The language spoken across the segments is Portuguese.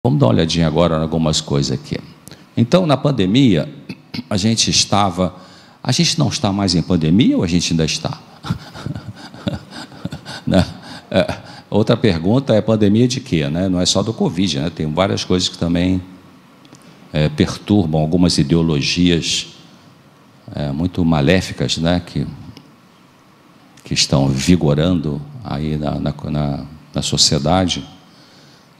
Vamos dar uma olhadinha agora em algumas coisas aqui. Então, na pandemia, a gente não está mais em pandemia ou a gente ainda está? Outra pergunta é pandemia de quê? Né? Não é só do Covid, né? Tem várias coisas que também perturbam algumas ideologias muito maléficas, né? que estão vigorando aí na sociedade.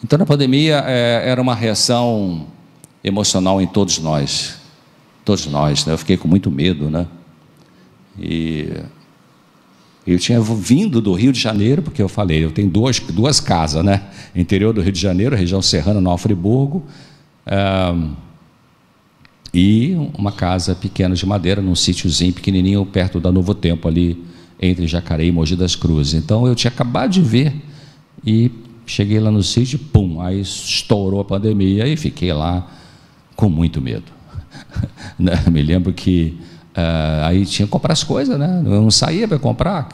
Então, na pandemia, era uma reação emocional em todos nós, né? Eu fiquei com muito medo, né? E eu tinha vindo do Rio de Janeiro, porque eu falei, eu tenho duas casas, né? Interior do Rio de Janeiro, região serrana, Nova Friburgo, e uma casa pequena de madeira, num sítiozinho pequenininho, perto da Novo Tempo, ali entre Jacareí e Mogi das Cruzes. Então, eu tinha acabado de ver e cheguei lá no sítio, pum, aí estourou a pandemia e fiquei lá com muito medo. Me lembro que aí tinha que comprar as coisas, né? Eu não saía para comprar.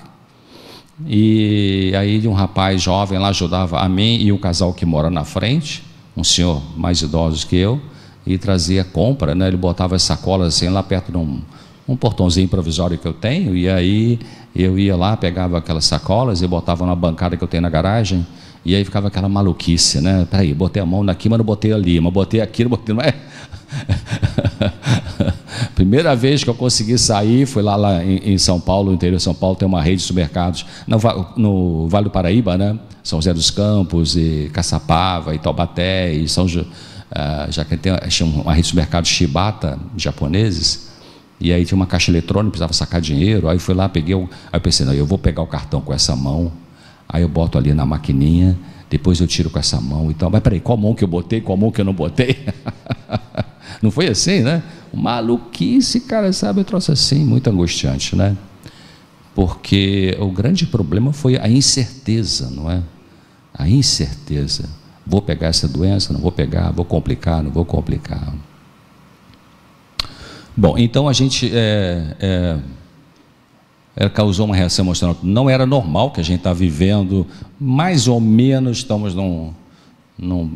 E aí um rapaz jovem lá ajudava a mim e o casal que mora na frente, um senhor mais idoso que eu, e trazia compra, né? Ele botava as sacolas assim lá perto de um portãozinho provisório que eu tenho, e aí eu ia lá, pegava aquelas sacolas e botava na bancada que eu tenho na garagem. E aí ficava aquela maluquice, né? Peraí, botei a mão aqui, mas não botei ali, mas botei aqui, não botei... Não é? Primeira vez que eu consegui sair, foi lá em São Paulo, no interior de São Paulo, tem uma rede de supermercados, no Vale do Paraíba, né? São José dos Campos, e Caçapava, e Taubaté, e já que tem uma rede de supermercados Shibata, japoneses, e aí tinha uma caixa eletrônica, precisava sacar dinheiro, aí fui lá, aí eu pensei, não, eu vou pegar o cartão com essa mão, aí eu boto ali na maquininha, depois eu tiro com essa mão e tal. Mas peraí, qual mão que eu botei, qual mão que eu não botei? Não foi assim, né? Maluquice, cara, sabe? Eu trouxe assim, muito angustiante, né? Porque o grande problema foi a incerteza, não é? A incerteza. Vou pegar essa doença, não vou pegar, vou complicar, não vou complicar. Bom, então a gente causou uma reação emocional. Não era normal que a gente está vivendo, mais ou menos estamos num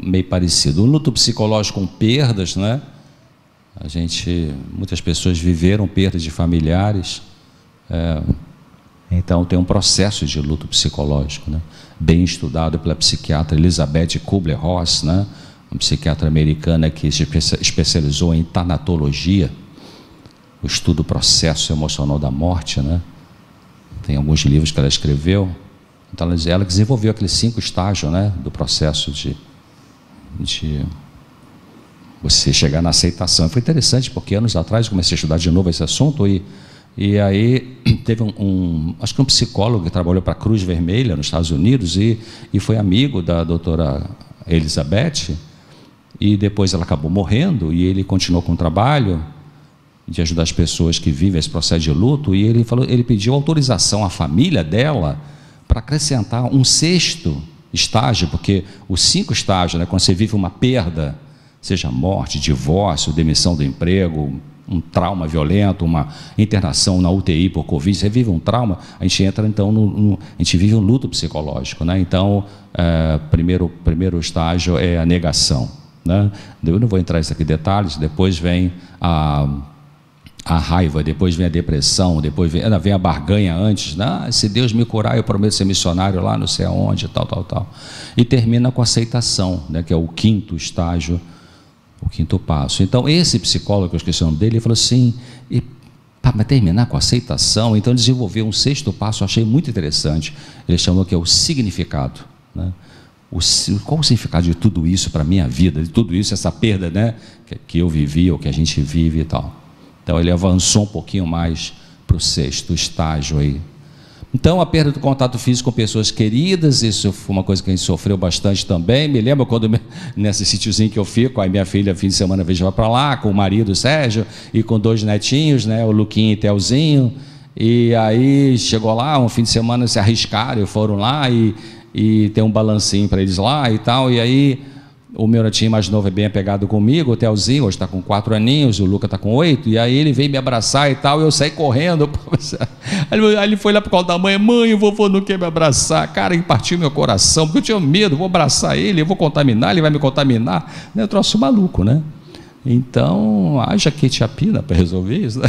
meio parecido. Um luto psicológico com perdas, né? Muitas pessoas viveram perdas de familiares, então tem um processo de luto psicológico, né? Bem estudado pela psiquiatra Elizabeth Kubler-Ross, né? Uma psiquiatra americana que se especializou em tanatologia, o estudo do processo emocional da morte, né? Tem alguns livros que ela escreveu. Então ela desenvolveu aqueles 5 estágios, né, do processo de você chegar na aceitação. Foi interessante porque anos atrás eu comecei a estudar de novo esse assunto e aí teve acho que um psicólogo que trabalhou para a Cruz Vermelha nos Estados Unidos e foi amigo da doutora Elizabeth, e depois ela acabou morrendo e ele continuou com o trabalho de ajudar as pessoas que vivem esse processo de luto, e ele pediu autorização à família dela para acrescentar um 6º estágio, porque os 5 estágios, né, quando você vive uma perda, seja morte, divórcio, demissão do emprego, um trauma violento, uma internação na UTI por Covid, você vive um trauma, a gente entra então a gente vive um luto psicológico, né? Então, primeiro estágio é a negação, né? Eu não vou entrar aqui em detalhes, depois vem a raiva, depois vem a depressão, depois vem a barganha antes, né? Se Deus me curar, eu prometo ser missionário lá não sei aonde, tal. E termina com a aceitação, né? Que é o 5º estágio, o 5º passo. Então, esse psicólogo, que eu esqueci o nome dele, ele falou assim, para terminar com a aceitação, então desenvolveu um 6º passo, eu achei muito interessante. Ele chamou que é o significado, né? Qual o significado de tudo isso para a minha vida, de tudo isso, essa perda, né? Que eu vivi, ou que a gente vive e tal. Então ele avançou um pouquinho mais para o 6º estágio aí. Então a perda do contato físico com pessoas queridas, isso foi uma coisa que a gente sofreu bastante também. Me lembro quando nesse sítiozinho que eu fico, aí minha filha fim de semana vai para lá, com o marido Sérgio e com 2 netinhos, né, o Luquinho e Telzinho. E aí chegou lá, um fim de semana se arriscaram, foram lá e tem um balancinho para eles lá e tal. E aí o meu netinho mais novo é bem apegado comigo, o Telzinho hoje está com 4 aninhos, o Luca está com 8, e aí ele veio me abraçar e tal, eu saí correndo. Aí ele foi lá por causa da mãe, o vovô não quer me abraçar. Cara, ele partiu meu coração, porque eu tinha medo, vou abraçar ele, eu vou contaminar, ele vai me contaminar. É um troço maluco, né? Então, haja quetiapina para resolver isso, né?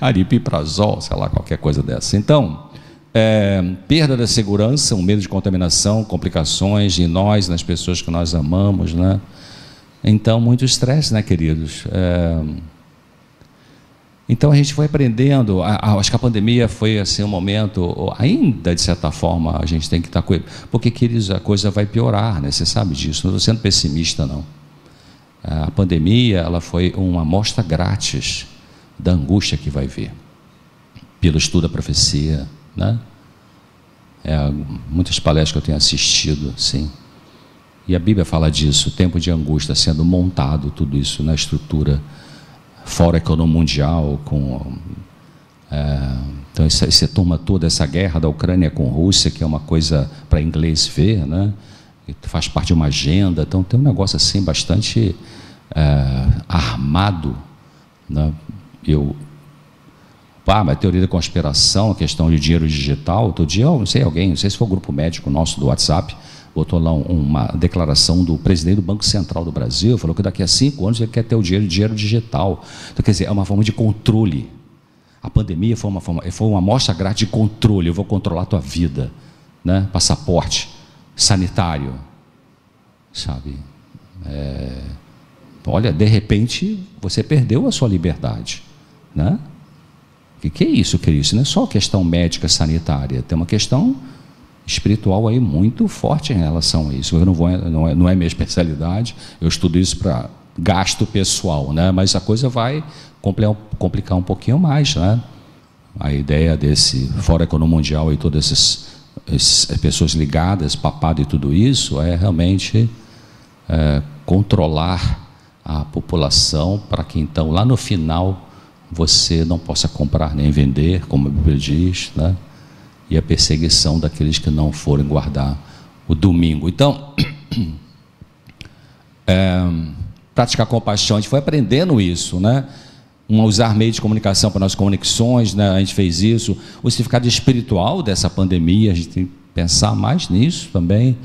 Aripiprazol, sei lá, qualquer coisa dessa. Então, perda da segurança, um medo de contaminação, complicações em nós, nas pessoas que nós amamos, né? Então, muito estresse, né, queridos? Então, a gente foi aprendendo. Acho que a pandemia foi assim um momento, ainda de certa forma, a gente tem que estar com ele. Porque, queridos, a coisa vai piorar, né? Você sabe disso, não estou sendo pessimista, não. A pandemia, ela foi uma amostra grátis da angústia que vai vir, pelo estudo da profecia, né? Muitas palestras que eu tenho assistido, sim, e a Bíblia fala disso, tempo de angústia sendo montado, tudo isso na estrutura, fora a economia mundial, então você toma toda essa guerra da Ucrânia com a Rússia, que é uma coisa para inglês ver, né? Faz parte de uma agenda, então tem um negócio assim bastante armado, né? Mas teoria da conspiração, a questão de dinheiro digital, outro dia, não sei se foi o grupo médico nosso do WhatsApp, botou lá uma declaração do presidente do Banco Central do Brasil, falou que daqui a 5 anos ele quer ter o dinheiro digital. Então, quer dizer, é uma forma de controle. A pandemia foi uma amostra grátis de controle, eu vou controlar a tua vida, né? Passaporte sanitário, sabe? Olha, de repente, você perdeu a sua liberdade, né? O que é isso, querido? Isso não é só questão médica, sanitária, tem uma questão espiritual aí muito forte em relação a isso. Eu não é minha especialidade, eu estudo isso para gasto pessoal, né? Mas a coisa vai complicar um pouquinho mais, né? A ideia desse Fórum Econômico Mundial e todas essas pessoas ligadas, papado e tudo isso, é realmente controlar a população para que então lá no final você não possa comprar nem vender, como a Bíblia diz, né? E a perseguição daqueles que não forem guardar o domingo. Então, praticar compaixão, a gente foi aprendendo isso, né? Usar meio de comunicação para nossas conexões, né? A gente fez isso. O significado espiritual dessa pandemia, a gente tem que pensar mais nisso também.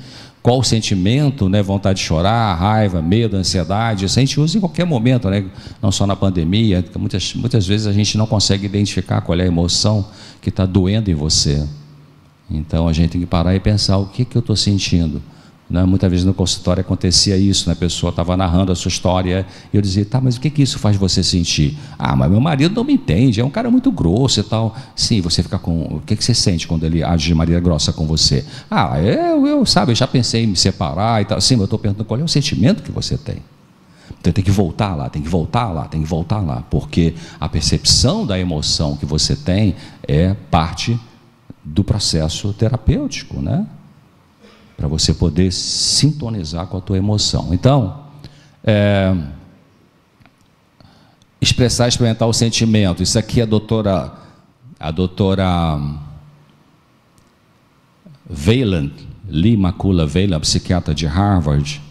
Qual o sentimento, né? Vontade de chorar, raiva, medo, ansiedade, isso a gente usa em qualquer momento, né? Não só na pandemia, muitas vezes a gente não consegue identificar qual é a emoção que está doendo em você. Então a gente tem que parar e pensar o que eu estou sentindo, né? Muitas vezes no consultório acontecia isso, né? A pessoa estava narrando a sua história e eu dizia, tá, mas o que isso faz você sentir? Ah, mas meu marido não me entende, é um cara muito grosso e tal. Sim, você fica com... O que você sente quando ele age de maneira grossa com você? Ah, eu já pensei em me separar e tal. Sim, mas eu estou perguntando qual é o sentimento que você tem. Então tem que voltar lá, porque a percepção da emoção que você tem é parte do processo terapêutico, né? Para você poder sintonizar com a tua emoção. Então, expressar, experimentar o sentimento. Isso aqui a doutora Wayland, Lee Makula Wayland, psiquiatra de Harvard.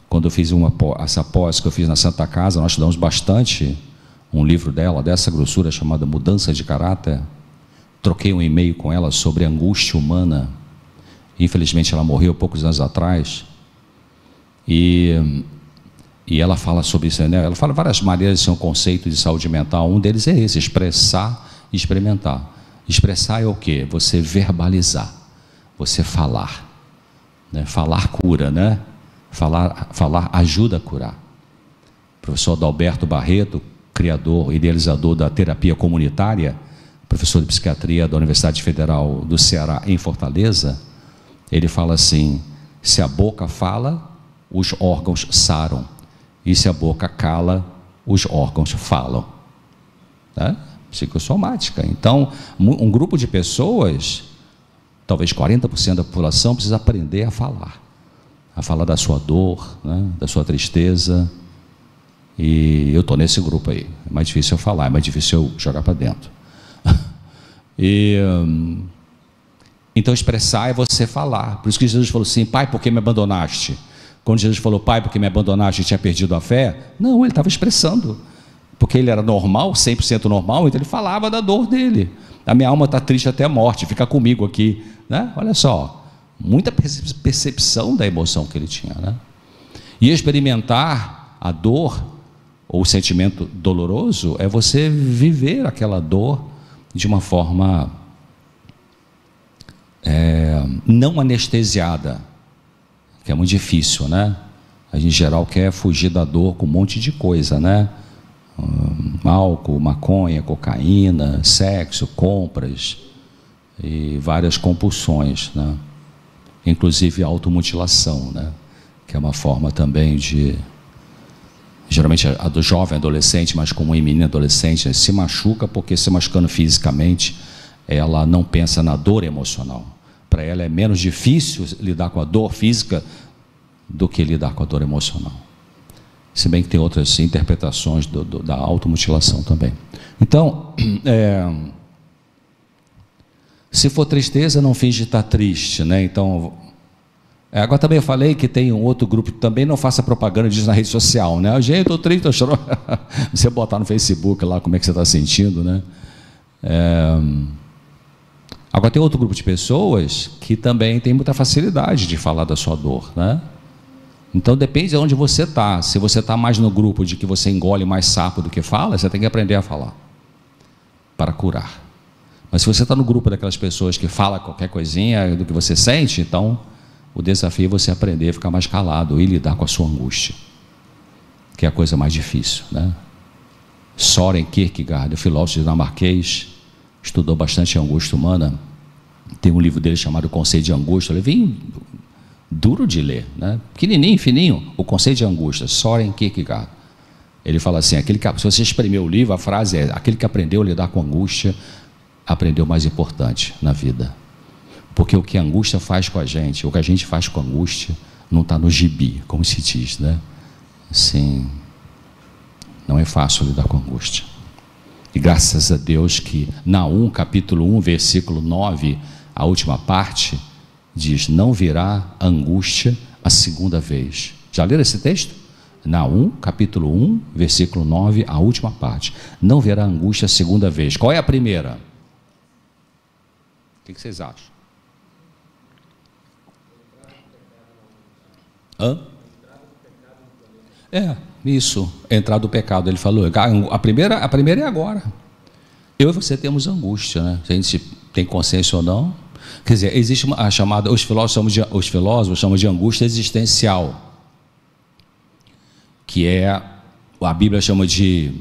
Quando eu fiz essa pós que eu fiz na Santa Casa, nós estudamos bastante um livro dela, dessa grossura, chamada Mudança de Caráter. Troquei um e-mail com ela sobre angústia humana. Infelizmente ela morreu poucos anos atrás, e ela fala sobre isso, né? Ela fala várias maneiras de ser um conceito de saúde mental. Um deles é esse, expressar e experimentar. Expressar é o quê? Você verbalizar, você falar, né? Falar cura, né? Falar ajuda a curar. O professor Adalberto Barreto, criador, idealizador da terapia comunitária, professor de psiquiatria da Universidade Federal do Ceará em Fortaleza, ele fala assim: se a boca fala, os órgãos saram, e se a boca cala, os órgãos falam, né? Psicossomática. Então, um grupo de pessoas, talvez 40% da população, precisa aprender a falar da sua dor, né? Da sua tristeza. E eu estou nesse grupo aí. É mais difícil eu falar, é mais difícil eu jogar para dentro. Então expressar é você falar. Por isso que Jesus falou assim: Pai, por que me abandonaste? Quando Jesus falou: Pai, por que me abandonaste, e tinha perdido a fé? Não, ele estava expressando, porque ele era normal, 100% normal, então ele falava da dor dele. A minha alma está triste até a morte, fica comigo aqui, né? Olha só, muita percepção da emoção que ele tinha, né? E experimentar a dor, ou o sentimento doloroso, é você viver aquela dor de uma forma não anestesiada, que é muito difícil, né? A gente, em geral, quer fugir da dor com um monte de coisa, né? Álcool, maconha, cocaína, sexo, compras e várias compulsões, né? Inclusive automutilação, né? Que é uma forma também de, geralmente a do jovem adolescente, mas como em menina adolescente, né? Se machuca porque, se machucando fisicamente, ela não pensa na dor emocional. Para ela é menos difícil lidar com a dor física do que lidar com a dor emocional. Se bem que tem outras interpretações da automutilação também. Então, se for tristeza, não finge estar triste, né? Então, agora também eu falei que tem um outro grupo, também não faça propaganda disso na rede social, né? Gente, estou triste, estou chorando. Você botar no Facebook lá como é que você está sentindo, né? Agora tem outro grupo de pessoas que também tem muita facilidade de falar da sua dor, né? Então depende de onde você está. Se você está mais no grupo de que você engole mais sapo do que fala, você tem que aprender a falar para curar. Mas se você está no grupo daquelas pessoas que fala qualquer coisinha do que você sente, então o desafio é você aprender a ficar mais calado e lidar com a sua angústia, que é a coisa mais difícil, né? Søren Kierkegaard, o filósofo dinamarquês, estudou bastante a angústia humana. Tem um livro dele chamado Conceito de Angústia. Ele vem duro de ler, né? Pequenininho, fininho, o Conceito de Angústia, Søren Kierkegaard. Ele fala assim, se você espremer o livro, a frase é: aquele que aprendeu a lidar com angústia, aprendeu o mais importante na vida. Porque o que a angústia faz com a gente, o que a gente faz com a angústia, não está no gibi, como se diz, né? Assim, não é fácil lidar com a angústia. E graças a Deus que Naum, capítulo 1, versículo 9, a última parte, diz: não virá angústia a segunda vez. Já leram esse texto? Naum, capítulo 1, versículo 9, a última parte. Não virá angústia a segunda vez. Qual é a primeira? O que vocês acham? Isso, entrar do pecado. Ele falou, a primeira é agora. Eu e você temos angústia, né? Se a gente tem consciência ou não. Quer dizer, existe a chamada, os filósofos chamam de angústia existencial, que é, a Bíblia chama de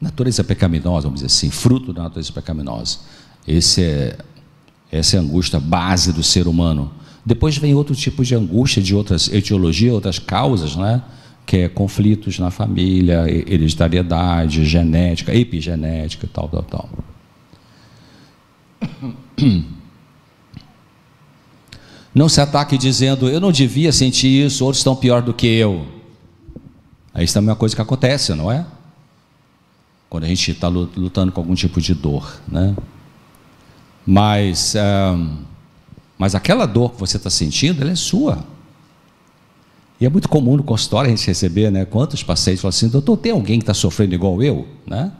natureza pecaminosa, vamos dizer assim, fruto da natureza pecaminosa. Essa é a angústia base do ser humano. Depois vem outro tipo de angústia, de outras etiologias, outras causas, né? Que é conflitos na família, hereditariedade, genética, epigenética, tal. Não se ataque dizendo: eu não devia sentir isso, outros estão pior do que eu. Isso também é uma coisa que acontece, não é? Quando a gente está lutando com algum tipo de dor, né? Mas aquela dor que você está sentindo, ela é sua. E é muito comum no consultório a gente receber, né? Quantos pacientes falam assim: doutor, tem alguém que está sofrendo igual eu, né?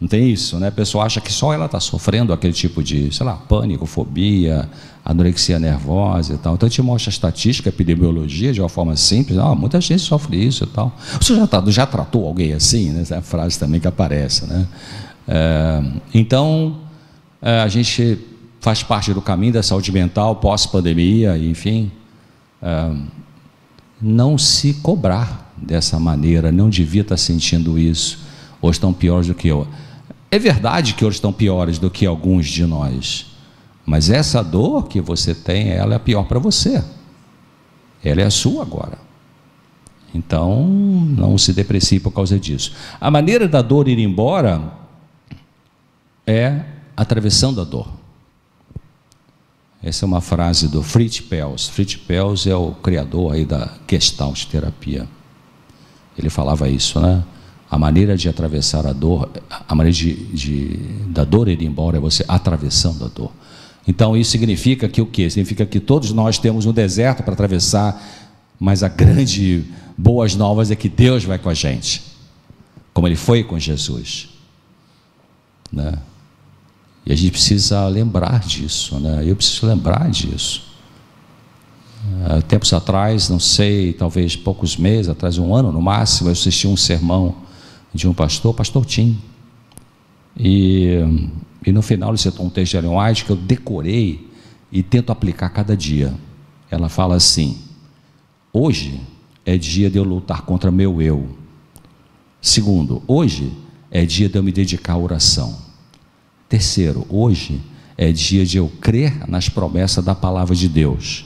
Não tem isso, né? A pessoa acha que só ela está sofrendo aquele tipo de, sei lá, pânico, fobia, anorexia nervosa e tal. Então a gente mostra a estatística, a epidemiologia de uma forma simples. Muita gente sofre isso e tal. Você já tratou alguém assim, né? Essa é a frase também que aparece, né? Então a gente faz parte do caminho da saúde mental pós-pandemia, enfim. Não se cobrar dessa maneira, não devia estar sentindo isso. Hoje estão piores do que eu. É verdade que hoje estão piores do que alguns de nós, mas essa dor que você tem, ela é pior para você. Ela é a sua agora. Então, não se deprecie por causa disso. A maneira da dor ir embora é atravessando a dor. Essa é uma frase do Fritz Perls. Fritz Perls é o criador aí da Gestalt terapia. Ele falava isso, né? A maneira de atravessar a dor, a maneira da dor ir embora é você atravessando a dor. Então isso significa que o quê? Significa que todos nós temos um deserto para atravessar, mas a grande boas novas é que Deus vai com a gente, como Ele foi com Jesus, né? E a gente precisa lembrar disso, né? Eu preciso lembrar disso. Tempos atrás, não sei, talvez poucos meses atrás, um ano no máximo, eu assisti um sermão de um pastor, pastor Tim, e no final ele citou um texto de Ellen White que eu decorei e tento aplicar cada dia. Ela fala assim: hoje é dia de eu lutar contra meu eu. Segundo, hoje é dia de eu me dedicar à oração. Terceiro, hoje é dia de eu crer nas promessas da palavra de Deus.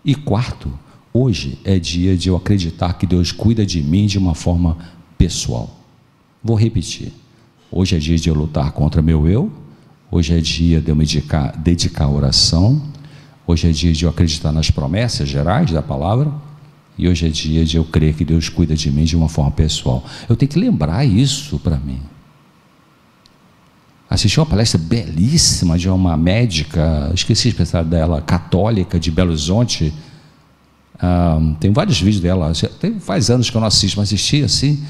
E quarto, hoje é dia de eu acreditar que Deus cuida de mim de uma forma pessoal. Vou repetir: hoje é dia de eu lutar contra meu eu. Hoje é dia de eu me dedicar à oração. Hoje é dia de eu acreditar nas promessas gerais da palavra. E hoje é dia de eu crer que Deus cuida de mim de uma forma pessoal. Eu tenho que lembrar isso para mim. Assisti uma palestra belíssima de uma médica, esqueci de pensar dela, católica de Belo Horizonte. Tem vários vídeos dela, faz anos que eu não assisto, mas assisti assim.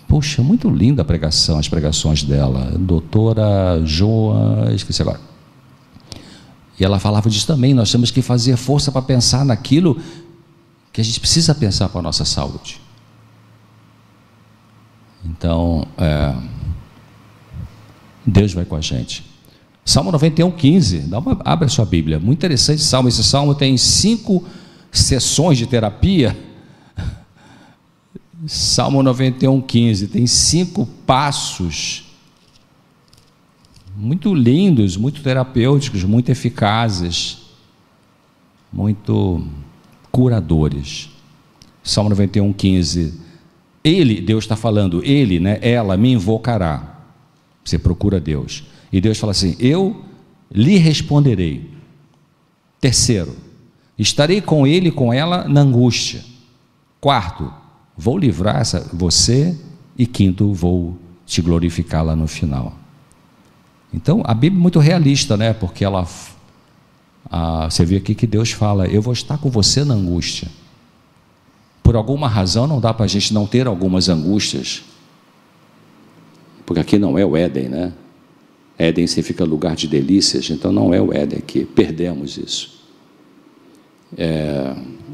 Poxa, muito linda a pregação, as pregações dela. Doutora Joa, esqueci agora. E ela falava disso também, nós temos que fazer força para pensar naquilo que a gente precisa pensar para a nossa saúde. Então, Deus vai com a gente. Salmo 91:15, abre a sua Bíblia, muito interessante esse salmo. Esse salmo tem 5 sessões de terapia. Salmo 91:15 tem 5 passos muito lindos, muito terapêuticos, muito eficazes, muito curadores. Salmo 91:15, Deus está falando, Ele, né, ela me invocará. Você procura Deus, e Deus fala assim: eu lhe responderei. Terceiro, estarei com ele e com ela na angústia. Quarto, vou livrar você. E quinto, vou te glorificar lá no final. Então a Bíblia é muito realista, né? Porque você vê aqui que Deus fala: eu vou estar com você na angústia. Por alguma razão não dá para a gente não ter algumas angústias, porque aqui não é o Éden, né? Éden significa lugar de delícias, então não é o Éden aqui, perdemos isso.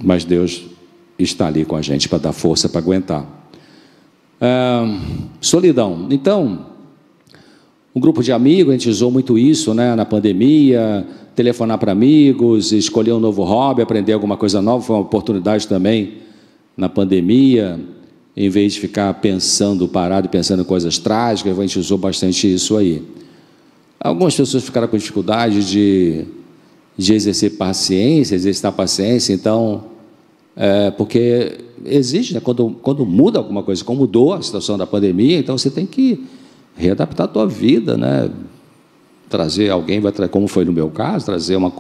Mas Deus está ali com a gente para dar força para aguentar. Solidão. Então, um grupo de amigos, a gente usou muito isso, né, na pandemia, telefonar para amigos, escolher um novo hobby, aprender alguma coisa nova, foi uma oportunidade também na pandemia. Em vez de ficar parado, pensando em coisas trágicas, a gente usou bastante isso aí. Algumas pessoas ficaram com dificuldade de exercitar paciência, então, porque existe, né, quando muda alguma coisa, como mudou a situação da pandemia, então você tem que readaptar a tua vida, né? Trazer alguém, como foi no meu caso, trazer uma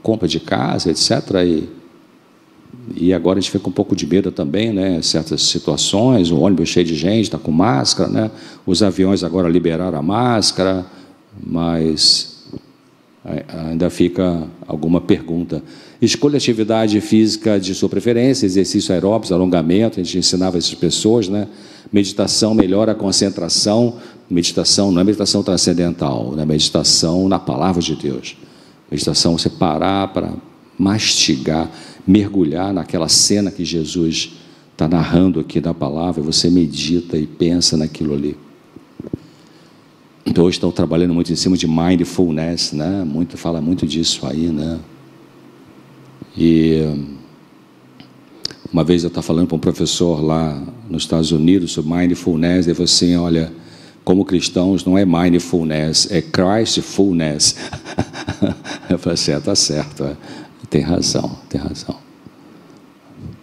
compra de casa, etc. E agora a gente fica com um pouco de medo também, né? Certas situações, o ônibus cheio de gente, está com máscara, né? Os aviões agora liberaram a máscara, mas ainda fica alguma pergunta. Escolha a atividade física de sua preferência, exercício aeróbico, alongamento, a gente ensinava essas pessoas, né? Meditação melhora a concentração. Meditação não é meditação transcendental, né? Meditação na palavra de Deus. Meditação, você parar para mastigar, mergulhar naquela cena que Jesus está narrando aqui da palavra, você medita e pensa naquilo ali. Então, hoje estão trabalhando muito em cima de mindfulness, né? Fala muito disso aí, né? E uma vez eu estava falando para um professor lá nos Estados Unidos sobre mindfulness, ele falou assim: olha, como cristãos não é mindfulness, é Christfulness. Eu falei assim: está certo, tem razão.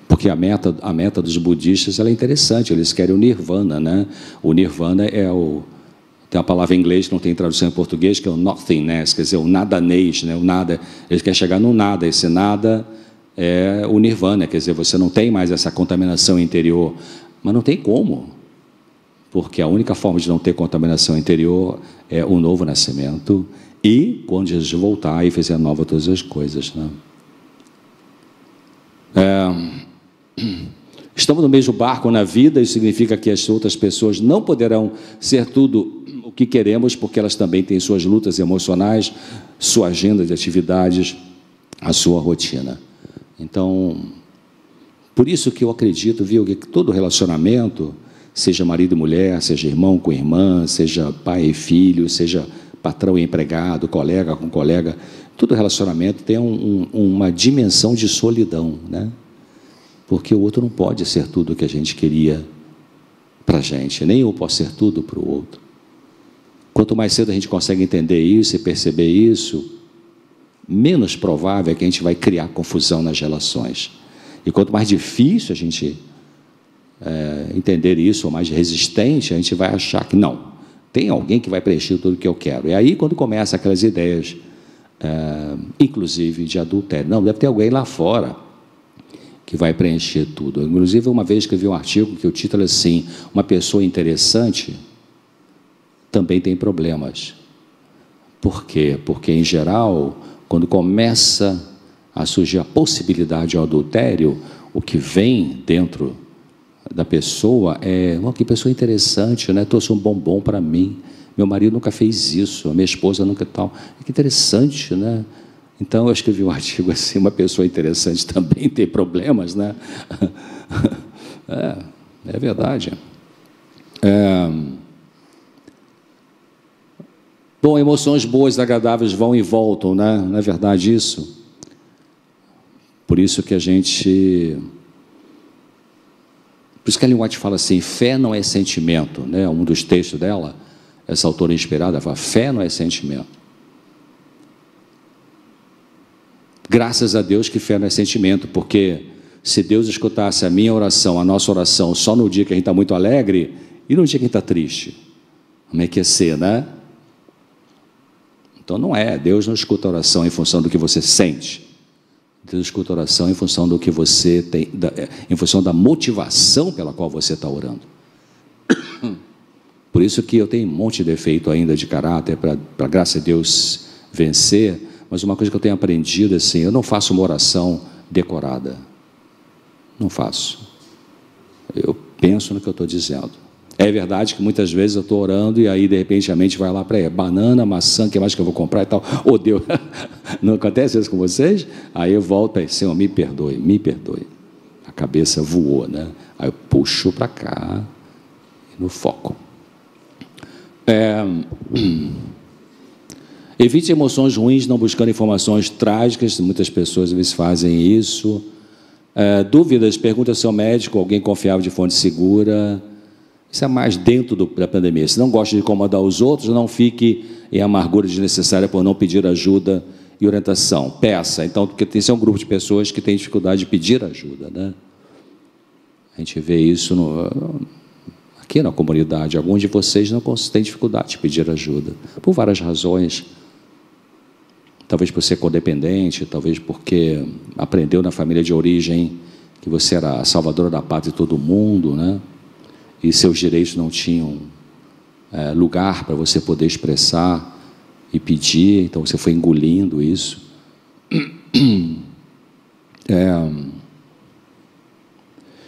Porque a meta dos budistas ela é interessante, eles querem o nirvana, né? O nirvana tem uma palavra em inglês que não tem tradução em português, que é o nothingness, quer dizer, o nadanês, né? O nada, eles querem chegar no nada, esse nada é o nirvana, quer dizer, você não tem mais essa contaminação interior, mas não tem como, porque a única forma de não ter contaminação interior é o novo nascimento E, quando Jesus voltar e fizer nova todas as coisas, né? Estamos no mesmo barco na vida, isso significa que as outras pessoas não poderão ser tudo o que queremos, porque elas também têm suas lutas emocionais, sua agenda de atividades, a sua rotina. Então, por isso que eu acredito, viu, que todo relacionamento, seja marido e mulher, seja irmão com irmã, seja pai e filho, seja patrão e empregado, colega com colega, todo relacionamento tem uma dimensão de solidão, né? Porque o outro não pode ser tudo o que a gente queria para a gente, nem eu posso ser tudo para o outro. Quanto mais cedo a gente consegue entender isso e perceber isso, menos provável é que a gente vai criar confusão nas relações. E quanto mais difícil a gente entender isso, ou mais resistente, a gente vai achar que não, tem alguém que vai preencher tudo o que eu quero. E aí, quando começa aquelas ideias, inclusive de adultério, não, deve ter alguém lá fora que vai preencher tudo. Inclusive, uma vez escrevi um artigo que o título é assim: uma pessoa interessante também tem problemas. Por quê? Porque, em geral, quando começa a surgir a possibilidade do adultério, o que vem dentro da pessoa é: oh, que pessoa interessante, né? Trouxe um bombom para mim, meu marido nunca fez isso, a minha esposa nunca tal. Que interessante, né? Então, eu escrevi um artigo assim: uma pessoa interessante também tem problemas, né? É verdade. Bom, emoções boas e agradáveis vão e voltam, né? Não é verdade isso? Por isso que a gente... Por isso que a Ellen White fala assim: fé não é sentimento, né? Um dos textos dela, essa autora inspirada, fala: fé não é sentimento. Graças a Deus que fé não é sentimento, porque se Deus escutasse a minha oração, a nossa oração, só no dia que a gente está muito alegre, e no dia que a gente está triste, como é que ia ser, né? Então não é, Deus não escuta a oração em função do que você sente, Deus escuta a oração em função do que você tem, em função da motivação pela qual você está orando. Por isso que eu tenho um monte de defeito ainda de caráter, para graças a Deus vencer. Mas uma coisa que eu tenho aprendido, assim, eu não faço uma oração decorada. Não faço. Eu penso no que eu estou dizendo. É verdade que muitas vezes eu estou orando e aí, de repente, a mente vai lá para banana, maçã, o que mais que eu vou comprar e tal. Oh, Deus, não acontece isso com vocês? Aí eu volto para Senhor, me perdoe, me perdoe. A cabeça voou, né? Aí eu puxo para cá, no foco. Evite emoções ruins, não buscando informações trágicas. Muitas pessoas às vezes fazem isso. Dúvidas, pergunte ao seu médico, alguém confiável de fonte segura. Isso é mais dentro da pandemia. Se não gosta de incomodar os outros, não fique em amargura desnecessária por não pedir ajuda e orientação. Peça. Então, porque esse é um grupo de pessoas que tem dificuldade de pedir ajuda, né? A gente vê isso aqui na comunidade. Alguns de vocês não têm dificuldade de pedir ajuda, por várias razões. Talvez por ser codependente, talvez porque aprendeu na família de origem que você era a salvadora da pátria de todo mundo, né? E seus direitos não tinham lugar para você poder expressar e pedir, então você foi engolindo isso.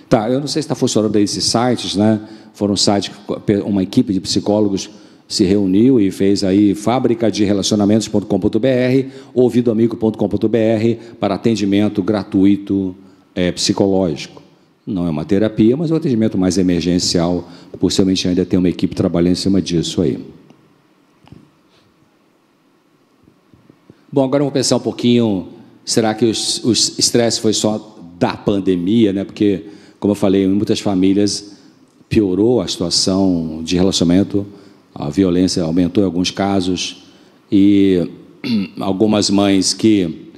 Tá, eu não sei se está funcionando aí esses sites, né? Foram sites que uma equipe de psicólogos se reuniu e fez aí fabricaderelacionamentos.com.br, ouvidoamigo.com.br para atendimento gratuito psicológico. Não é uma terapia, mas é um atendimento mais emergencial, possivelmente ainda tem uma equipe trabalhando em cima disso aí. Bom, agora vamos pensar um pouquinho, será que o estresse foi só da pandemia, né? Porque, como eu falei, em muitas famílias piorou a situação de relacionamento, a violência aumentou em alguns casos, e algumas mães que...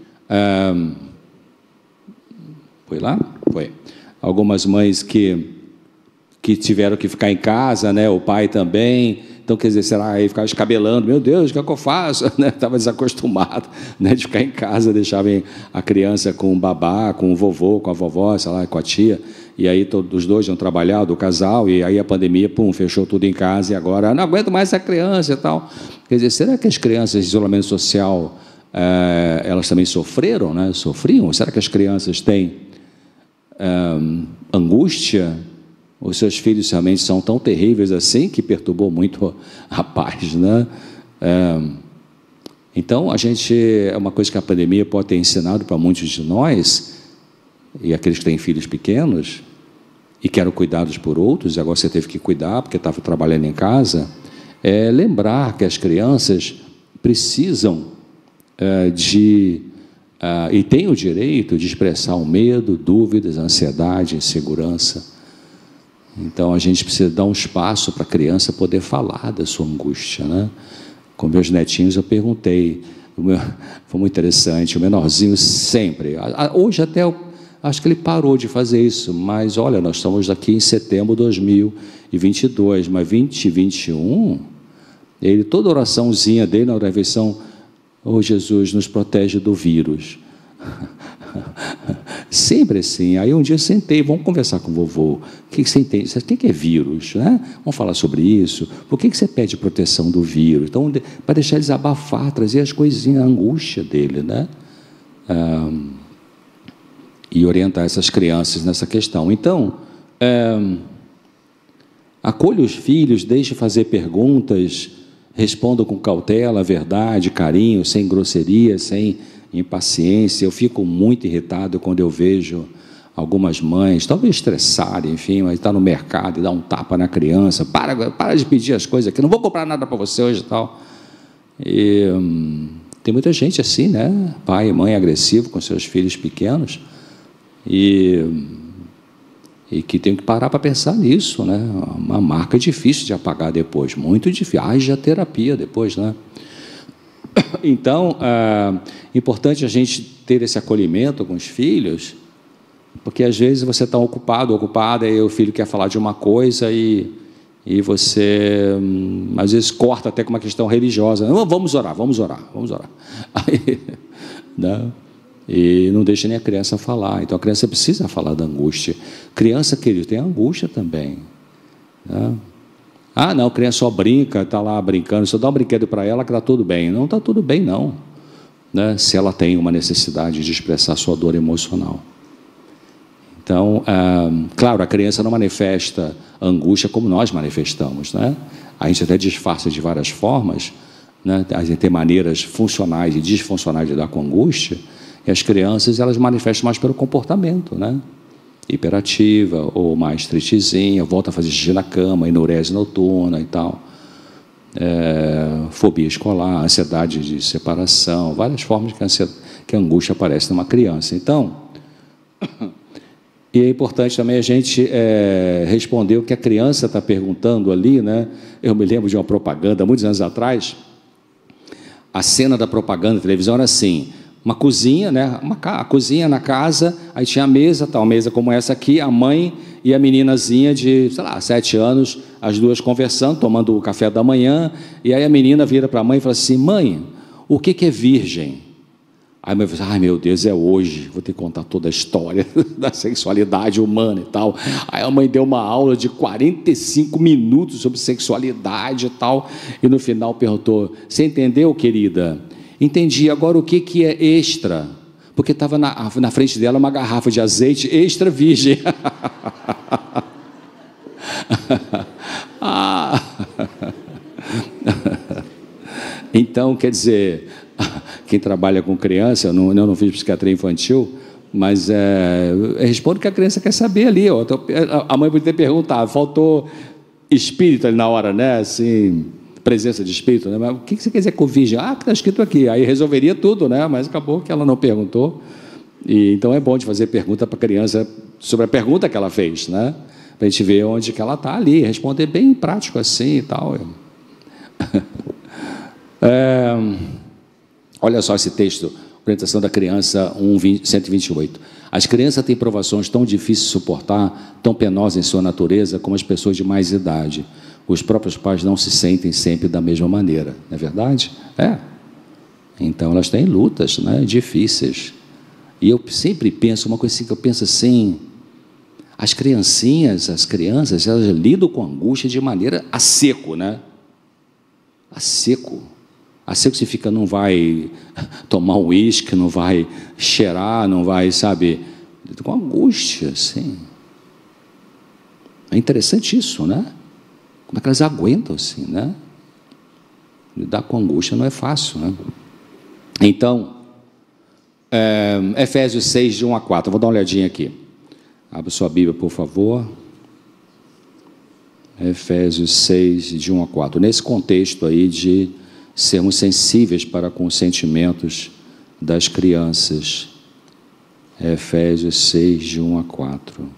foi lá? Foi. Algumas mães que tiveram que ficar em casa, né? O pai também. Então, quer dizer, será aí ficava escabelando, meu Deus, o que é que eu faço? Estava desacostumado, né, de ficar em casa, deixava a criança com o babá, com o vovô, com a vovó, sei lá, com a tia. e aí os dois tinham trabalhado, o casal, e aí a pandemia, pum, fechou tudo em casa, e agora não aguento mais essa criança e tal. Quer dizer, será que as crianças de isolamento social, elas também sofreram, né? Sofriam? Será que as crianças têm angústia? Os seus filhos realmente são tão terríveis assim que perturbou muito a paz, né? Então, é uma coisa que a pandemia pode ter ensinado para muitos de nós, e aqueles que têm filhos pequenos, e que eram cuidados por outros, e agora você teve que cuidar porque estava trabalhando em casa, lembrar que as crianças precisam e têm o direito de expressar o medo, dúvidas, ansiedade, insegurança. Então, a gente precisa dar um espaço para a criança poder falar da sua angústia, né? Com meus netinhos eu perguntei, foi muito interessante, o menorzinho sempre, hoje até acho que ele parou de fazer isso, mas olha, nós estamos aqui em setembro de 2022, mas 2021, ele, toda oraçãozinha dele na refeição, oh Jesus, nos protege do vírus. Sempre assim. Aí um dia eu sentei, vamos conversar com o vovô. O que você entende? O que é vírus? Né? Vamos falar sobre isso. Por que você pede proteção do vírus? Então, para deixar eles abafar, trazer as coisinhas, a angústia dele, né? E orientar essas crianças nessa questão. Então, acolha os filhos, deixe fazer perguntas, responda com cautela, verdade, carinho, sem grosseria, sem impaciência. Eu fico muito irritado quando eu vejo algumas mães, talvez estressarem, enfim, mas está no mercado e dá um tapa na criança, para de pedir as coisas aqui, não vou comprar nada para você hoje e tal. E tem muita gente assim, né? Pai e mãe agressivo com seus filhos pequenos, e que tem que parar para pensar nisso, né? Uma marca difícil de apagar depois, muito difícil, haja terapia depois, né? Então, é importante a gente ter esse acolhimento com os filhos, porque às vezes você está ocupado, ocupada, e o filho quer falar de uma coisa e você, às vezes, corta até com uma questão religiosa. Não, vamos orar. Aí, né? E não deixa nem a criança falar. Então, a criança precisa falar da angústia. Criança, querido, tem angústia também, né? Ah, não, a criança só brinca, está lá brincando, só dá um brinquedo para ela que está tudo bem. Não está tudo bem, não, né? Se ela tem uma necessidade de expressar sua dor emocional. Então, claro, a criança não manifesta angústia como nós manifestamos, né? A gente até disfarça de várias formas, né? A gente tem maneiras funcionais e disfuncionais de lidar com angústia, e as crianças, elas manifestam mais pelo comportamento, né? Hiperativa, ou mais tristezinha, volta a fazer xixi na cama, enurese noturna e tal, fobia escolar, ansiedade de separação, várias formas que a angústia aparece numa criança. Então, e é importante também a gente responder o que a criança está perguntando ali, né? Eu me lembro de uma propaganda, muitos anos atrás, a cena da propaganda da televisão era assim: uma cozinha, né? A cozinha na casa, aí tinha a mesa, tal mesa como essa aqui, a mãe e a meninazinha de, sei lá, 7 anos, as duas conversando, tomando o café da manhã, e aí a menina vira para a mãe e fala assim: mãe, o que é virgem? Aí a mãe fala: ai meu Deus, é hoje, vou ter que contar toda a história da sexualidade humana e tal. Aí a mãe deu uma aula de 45 minutos sobre sexualidade e tal, e no final perguntou: você entendeu, querida? Entendi. Agora o que é extra? Porque estava na frente dela uma garrafa de azeite extra virgem. Então, quer dizer, quem trabalha com criança, eu não fiz psiquiatria infantil, mas responde o que a criança quer saber ali. Ó. A mãe podia ter perguntado, faltou espírito ali na hora, né? Assim, presença de espírito, né? Mas o que você quer dizer com virgem? Ah, que está escrito aqui. Aí resolveria tudo, né? Mas acabou que ela não perguntou. E então é bom de fazer pergunta para a criança sobre a pergunta que ela fez, né? Para a gente ver onde que ela está ali, responder bem prático assim e tal. Olha só esse texto, orientação da criança 128. As crianças têm provações tão difíceis de suportar, tão penosas em sua natureza, como as pessoas de mais idade. Os próprios pais não se sentem sempre da mesma maneira, não é verdade? Então elas têm lutas, né, difíceis. E eu sempre penso, uma coisa assim que eu penso assim, as crianças, elas lidam com angústia de maneira a seco, né? A seco. A seco significa não vai tomar um uísque, não vai cheirar, não vai, sabe, com angústia, assim. É interessante isso, né? Como é que elas aguentam assim, né? Lidar com angústia não é fácil, né? Então, Efésios 6, de 1 a 4, vou dar uma olhadinha aqui. Abra sua Bíblia, por favor. Efésios 6, de 1 a 4. Nesse contexto aí de sermos sensíveis para com os sentimentos das crianças. Efésios 6, de 1 a 4.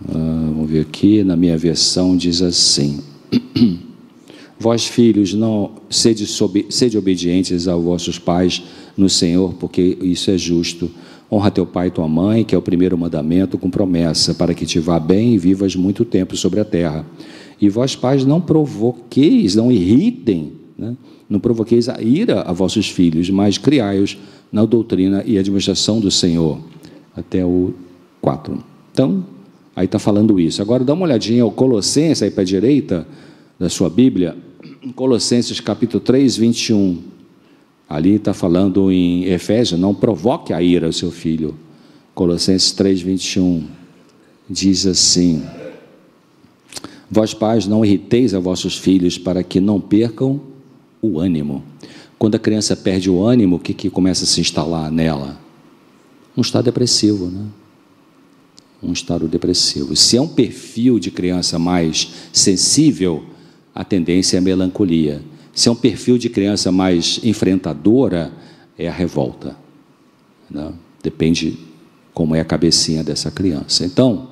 Vamos ver aqui, na minha versão diz assim: Vós, filhos, não sede obedientes aos vossos pais no Senhor, porque isso é justo. Honra teu pai e tua mãe, que é o primeiro mandamento, com promessa, para que te vá bem e vivas muito tempo sobre a terra. E vós, pais, não provoqueis, não irritem, né? Não provoqueis a ira a vossos filhos, mas criai-os na doutrina e administração do Senhor. Até o 4. Então, aí está falando isso. Agora dá uma olhadinha ao Colossenses, aí para a direita da sua Bíblia, Colossenses capítulo 3, 21. Ali está falando em Efésios, não provoque a ira ao seu filho. Colossenses 3, 21. Diz assim: Vós, pais, não irriteis a vossos filhos, para que não percam o ânimo. Quando a criança perde o ânimo, o que começa a se instalar nela? Um estado depressivo, né? Um estado depressivo. Se é um perfil de criança mais sensível, a tendência é a melancolia. Se é um perfil de criança mais enfrentadora, é a revolta, né? Depende como é a cabecinha dessa criança. Então,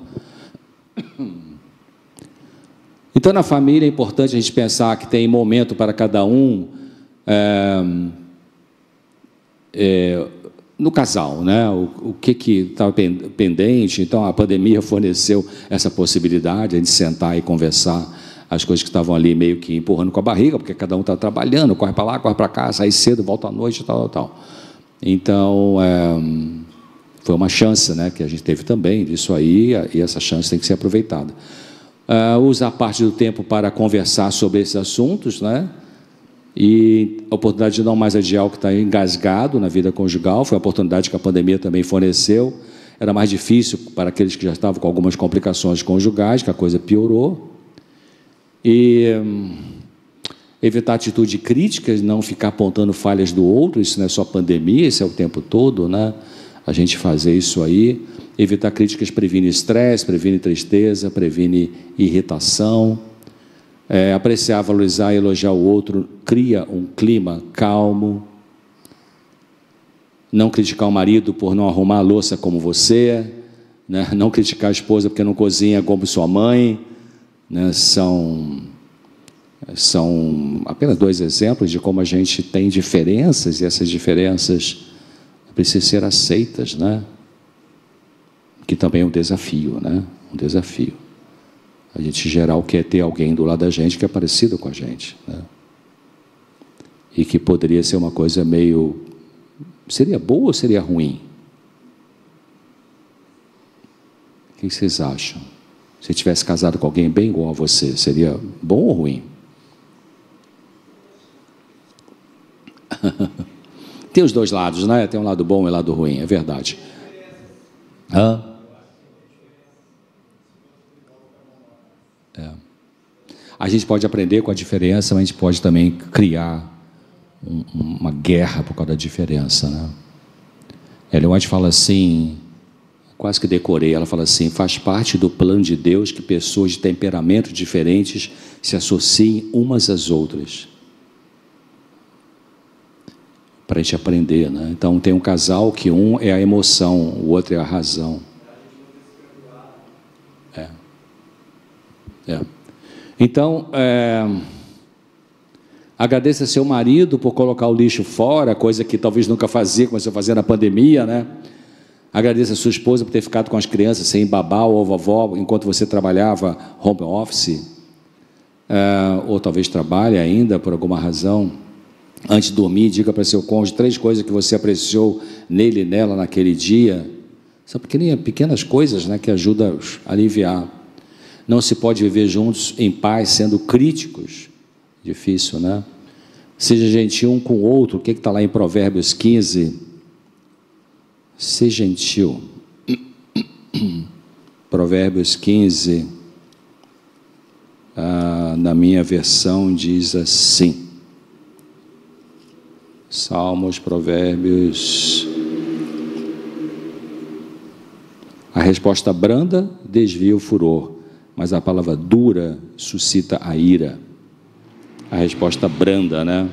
na família é importante a gente pensar que tem momento para cada um, no casal, né? O que estava pendente. Então a pandemia forneceu essa possibilidade de sentar e conversar as coisas que estavam ali meio que empurrando com a barriga, porque cada um está trabalhando, corre para lá, corre para cá, sai cedo, volta à noite, tal. Então foi uma chance, né, que a gente teve também disso aí, e essa chance tem que ser aproveitada. Usar parte do tempo para conversar sobre esses assuntos, né? E a oportunidade de não mais adiar o que está engasgado na vida conjugal, foi a oportunidade que a pandemia também forneceu. Era mais difícil para aqueles que já estavam com algumas complicações conjugais, que a coisa piorou. E evitar atitude crítica, não ficar apontando falhas do outro, isso não é só pandemia, isso é o tempo todo, né? A gente fazer isso aí. Evitar críticas previne estresse, previne tristeza, previne irritação. Apreciar, valorizar e elogiar o outro cria um clima calmo. Não criticar o marido por não arrumar a louça como você, né? Não criticar a esposa porque não cozinha como sua mãe, né? São apenas 2 exemplos de como a gente tem diferenças, e essas diferenças precisam ser aceitas, né? Que também é um desafio, né? Um desafio. A gente, em geral, quer ter alguém do lado da gente que é parecido com a gente, né? E que poderia ser uma coisa meio... Seria boa ou seria ruim? O que vocês acham? Se tivesse casado com alguém bem igual a você, seria bom ou ruim? Tem os dois lados, né? Tem um lado bom e um lado ruim, é verdade. A gente pode aprender com a diferença, mas a gente pode também criar uma guerra por causa da diferença, né? Ellen White fala assim, quase que decorei, ela fala assim: faz parte do plano de Deus que pessoas de temperamentos diferentes se associem umas às outras, para a gente aprender, né? Então tem um casal que um é a emoção, o outro é a razão. Então, agradeça a seu marido por colocar o lixo fora, coisa que talvez nunca fazia, começou a fazer na pandemia, né? Agradeça a sua esposa por ter ficado com as crianças sem babá ou vovó enquanto você trabalhava home office, ou talvez trabalhe ainda por alguma razão. Antes de dormir, diga para seu cônjuge 3 coisas que você apreciou nele e nela naquele dia, São pequenas coisas, né, que ajudam a aliviar. Não se pode viver juntos em paz sendo críticos. Difícil, né? Seja gentil um com o outro. O que está lá em Provérbios 15? Ser gentil. Provérbios 15, na minha versão diz assim. Salmos, Provérbios. A resposta branda desvia o furor, mas a palavra dura suscita a ira. A resposta branda, né?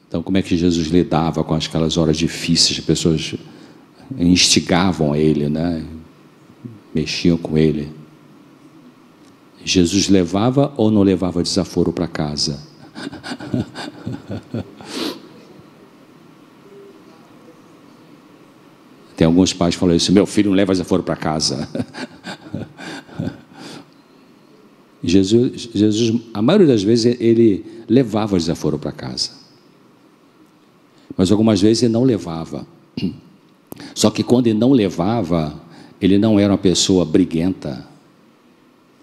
Então, como é que Jesus lidava com aquelas horas difíceis? As pessoas instigavam ele, né? Mexiam com ele. Jesus levava ou não levava desaforo para casa? Tem alguns pais que falam isso: meu filho não leva desaforo para casa. Jesus, a maioria das vezes, ele levava o desaforo para casa. Mas algumas vezes ele não levava. Só que quando ele não levava, ele não era uma pessoa briguenta,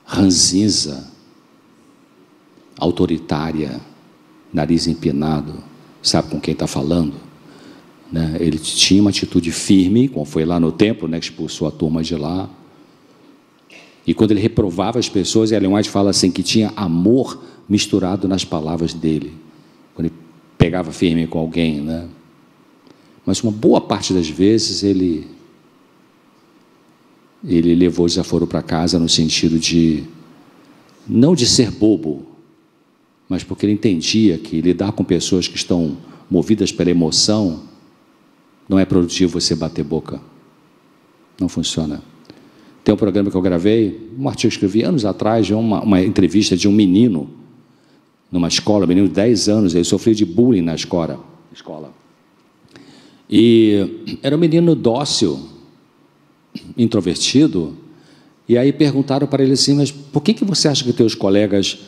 ranzinza, autoritária, nariz empinado. Sabe com quem está falando? Né? Ele tinha uma atitude firme, como foi lá no templo, né, que expulsou a turma de lá. E quando ele reprovava as pessoas, Ellen White fala assim, que tinha amor misturado nas palavras dele, quando ele pegava firme com alguém, né? Mas uma boa parte das vezes ele levou o desaforo para casa no sentido de, não de ser bobo, mas porque ele entendia que lidar com pessoas que estão movidas pela emoção não é produtivo você bater boca. Não funciona. Tem um programa que eu gravei, um artigo que eu escrevi anos atrás, uma entrevista de um menino numa escola, um menino de 10 anos, ele sofreu de bullying na escola. E era um menino dócil, introvertido, e aí perguntaram para ele assim, mas por que você acha que teus colegas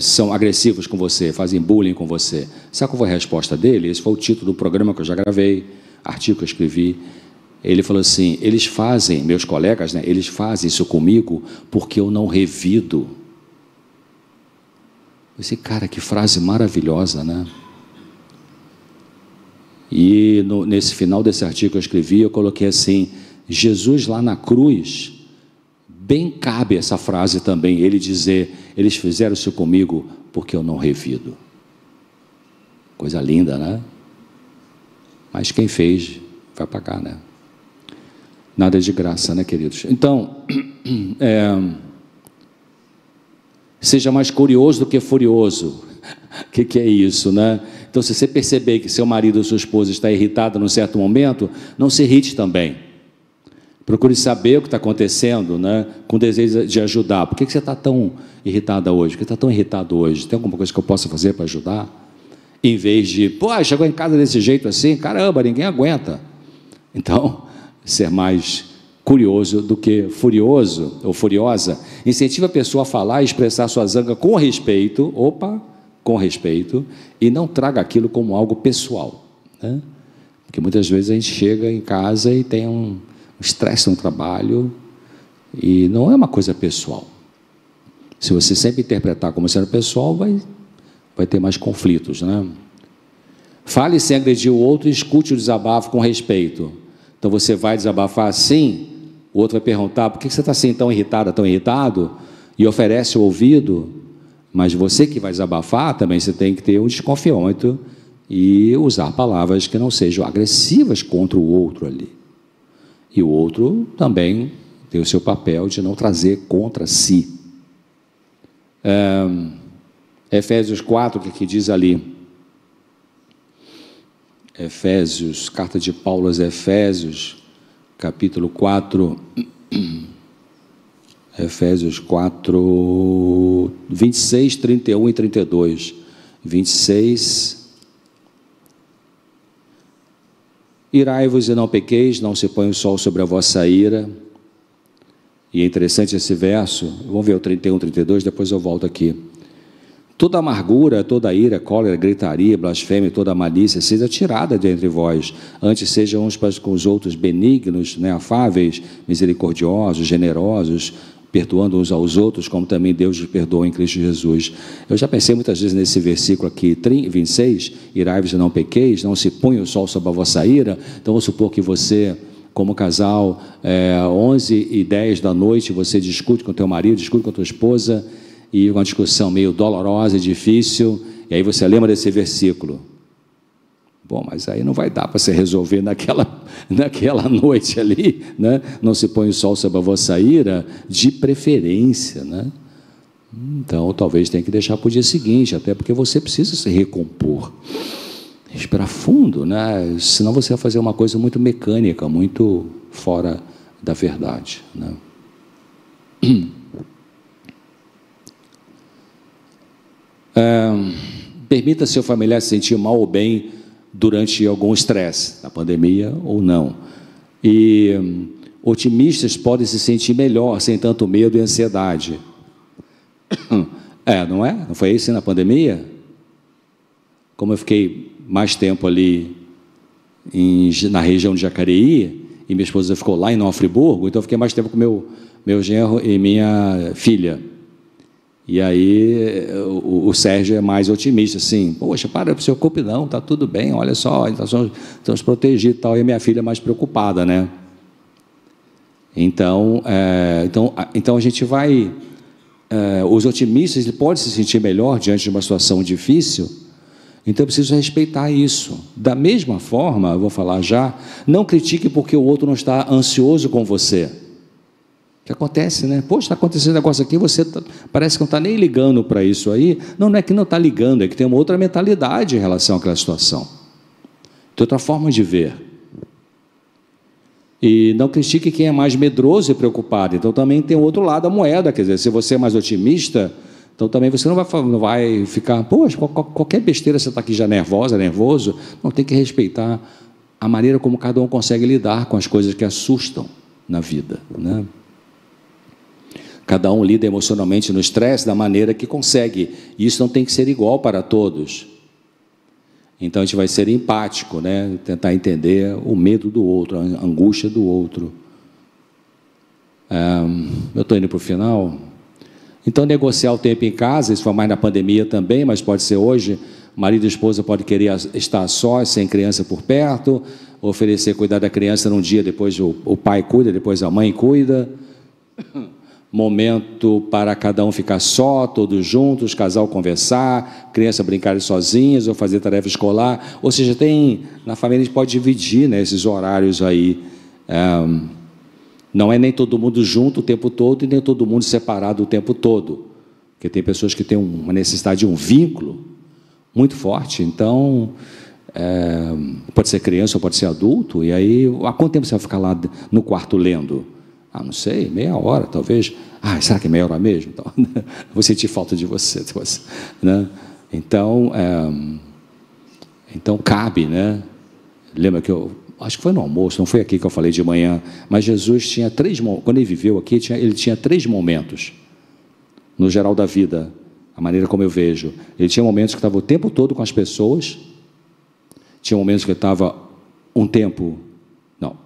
são agressivos com você, fazem bullying com você? Sabe qual foi a resposta dele? Esse foi o título do programa que eu já gravei, artigo que eu escrevi. Ele falou assim, eles fazem, meus colegas, né, eles fazem isso comigo porque eu não revido. Esse cara, que frase maravilhosa, né? E nesse final desse artigo que eu escrevi, eu coloquei assim, Jesus lá na cruz, bem cabe essa frase também, ele dizer, eles fizeram isso comigo porque eu não revido. Coisa linda, né? Mas quem fez vai pagar, né? Nada é de graça, né, queridos? Então, seja mais curioso do que furioso. O que é isso, né? Então, se você perceber que seu marido ou sua esposa está irritada num certo momento, não se irrite também. Procure saber o que está acontecendo, né? Com desejo de ajudar. Por que você está tão irritada hoje? Por que está tão irritado hoje? Tem alguma coisa que eu possa fazer para ajudar? Em vez de, pô, chegou em casa desse jeito assim, caramba, ninguém aguenta. Então, ser mais curioso do que furioso ou furiosa. Incentiva a pessoa a falar e expressar sua zanga com respeito, com respeito, e não traga aquilo como algo pessoal, né? Porque muitas vezes a gente chega em casa e tem um estresse no trabalho e não é uma coisa pessoal. Se você sempre interpretar como sendo pessoal, vai ter mais conflitos, né? Fale sem agredir o outro e escute o desabafo com respeito. Então você vai desabafar assim, o outro vai perguntar, por que você está assim tão irritada, tão irritado? E oferece o ouvido, mas você que vai desabafar também, você tem que ter um desconfiômetro e usar palavras que não sejam agressivas contra o outro ali. E o outro também tem o seu papel de não trazer contra si. Efésios 4, que aqui diz ali, Efésios, carta de Paulo aos Efésios, capítulo 4, Efésios 4, 26, 31 e 32. 26. Irai-vos e não pequeis, não se põe o sol sobre a vossa ira. E é interessante esse verso, vamos ver o 31, 32, depois eu volto aqui. Toda amargura, toda ira, cólera, gritaria, blasfêmia, toda malícia, seja tirada de entre vós. Antes sejam uns para com os outros benignos, né, afáveis, misericordiosos, generosos, perdoando uns aos outros, como também Deus os perdoa em Cristo Jesus. Eu já pensei muitas vezes nesse versículo aqui, 26, irai-vos e não pequeis, não se ponha o sol sobre a vossa ira. Então, vamos supor que você, como casal, 11h10 da noite, você discute com o teu marido, discute com a tua esposa, e uma discussão meio dolorosa e difícil, e aí você lembra desse versículo. Bom, mas aí não vai dar para você resolver naquela noite ali, né? Não se põe o sol sobre a vossa ira, de preferência, né? Então, talvez tenha que deixar para o dia seguinte, até porque você precisa se recompor. Respirar fundo, né? Senão você vai fazer uma coisa muito mecânica, muito fora da verdade, né? Permita seu familiar se sentir mal ou bem durante algum estresse, na pandemia ou não. E otimistas podem se sentir melhor, sem tanto medo e ansiedade. Não é? Não foi isso na pandemia? Como eu fiquei mais tempo ali na região de Jacareí, e minha esposa ficou lá em Nova Friburgo, então eu fiquei mais tempo com meu genro e minha filha. E aí o Sérgio é mais otimista, assim, poxa, não se preocupe não, está tudo bem, olha só, estamos protegidos e tal, e a minha filha é mais preocupada, né? Então a gente vai, os otimistas podem se sentir melhor diante de uma situação difícil, então eu preciso respeitar isso. Da mesma forma, eu vou falar já, não critique porque o outro não está ansioso com você. Que acontece, né? Poxa, está acontecendo um negócio aqui, você parece que não está nem ligando para isso aí. Não é que não está ligando, é que tem uma outra mentalidade em relação àquela situação. Tem outra forma de ver. E não critique quem é mais medroso e preocupado. Então, também tem o outro lado da moeda. Quer dizer, se você é mais otimista, então também você não vai ficar, poxa, qualquer besteira você está aqui já nervoso. Não, tem que respeitar a maneira como cada um consegue lidar com as coisas que assustam na vida, né? Cada um lida emocionalmente no estresse da maneira que consegue. E isso não tem que ser igual para todos. Então, a gente vai ser empático, né? Tentar entender o medo do outro, a angústia do outro. Eu estou indo para o final. Então, negociar o tempo em casa, isso foi mais na pandemia também, mas pode ser hoje. Marido e esposa podem querer estar sós, sem criança por perto, oferecer cuidar da criança num dia, depois o pai cuida, depois a mãe cuida. Momento para cada um ficar só, todos juntos, casal conversar, criança brincarem sozinhas ou fazer tarefa escolar. Ou seja, na família a gente pode dividir, né, esses horários aí. Não é nem todo mundo junto o tempo todo e nem todo mundo separado o tempo todo. Porque tem pessoas que têm uma necessidade de um vínculo muito forte. Então, pode ser criança ou pode ser adulto. E aí, há quanto tempo você vai ficar lá no quarto lendo? Não sei, meia hora, talvez. Será que é meia hora mesmo? Então, vou sentir falta de você, né? Então, cabe, né? Lembra que acho que foi no almoço, não foi aqui que eu falei de manhã, mas Jesus tinha quando ele viveu aqui, ele tinha 3 momentos, no geral da vida, a maneira como eu vejo. Ele tinha momentos que estava o tempo todo com as pessoas, tinha momentos que ele estava um tempo... Não,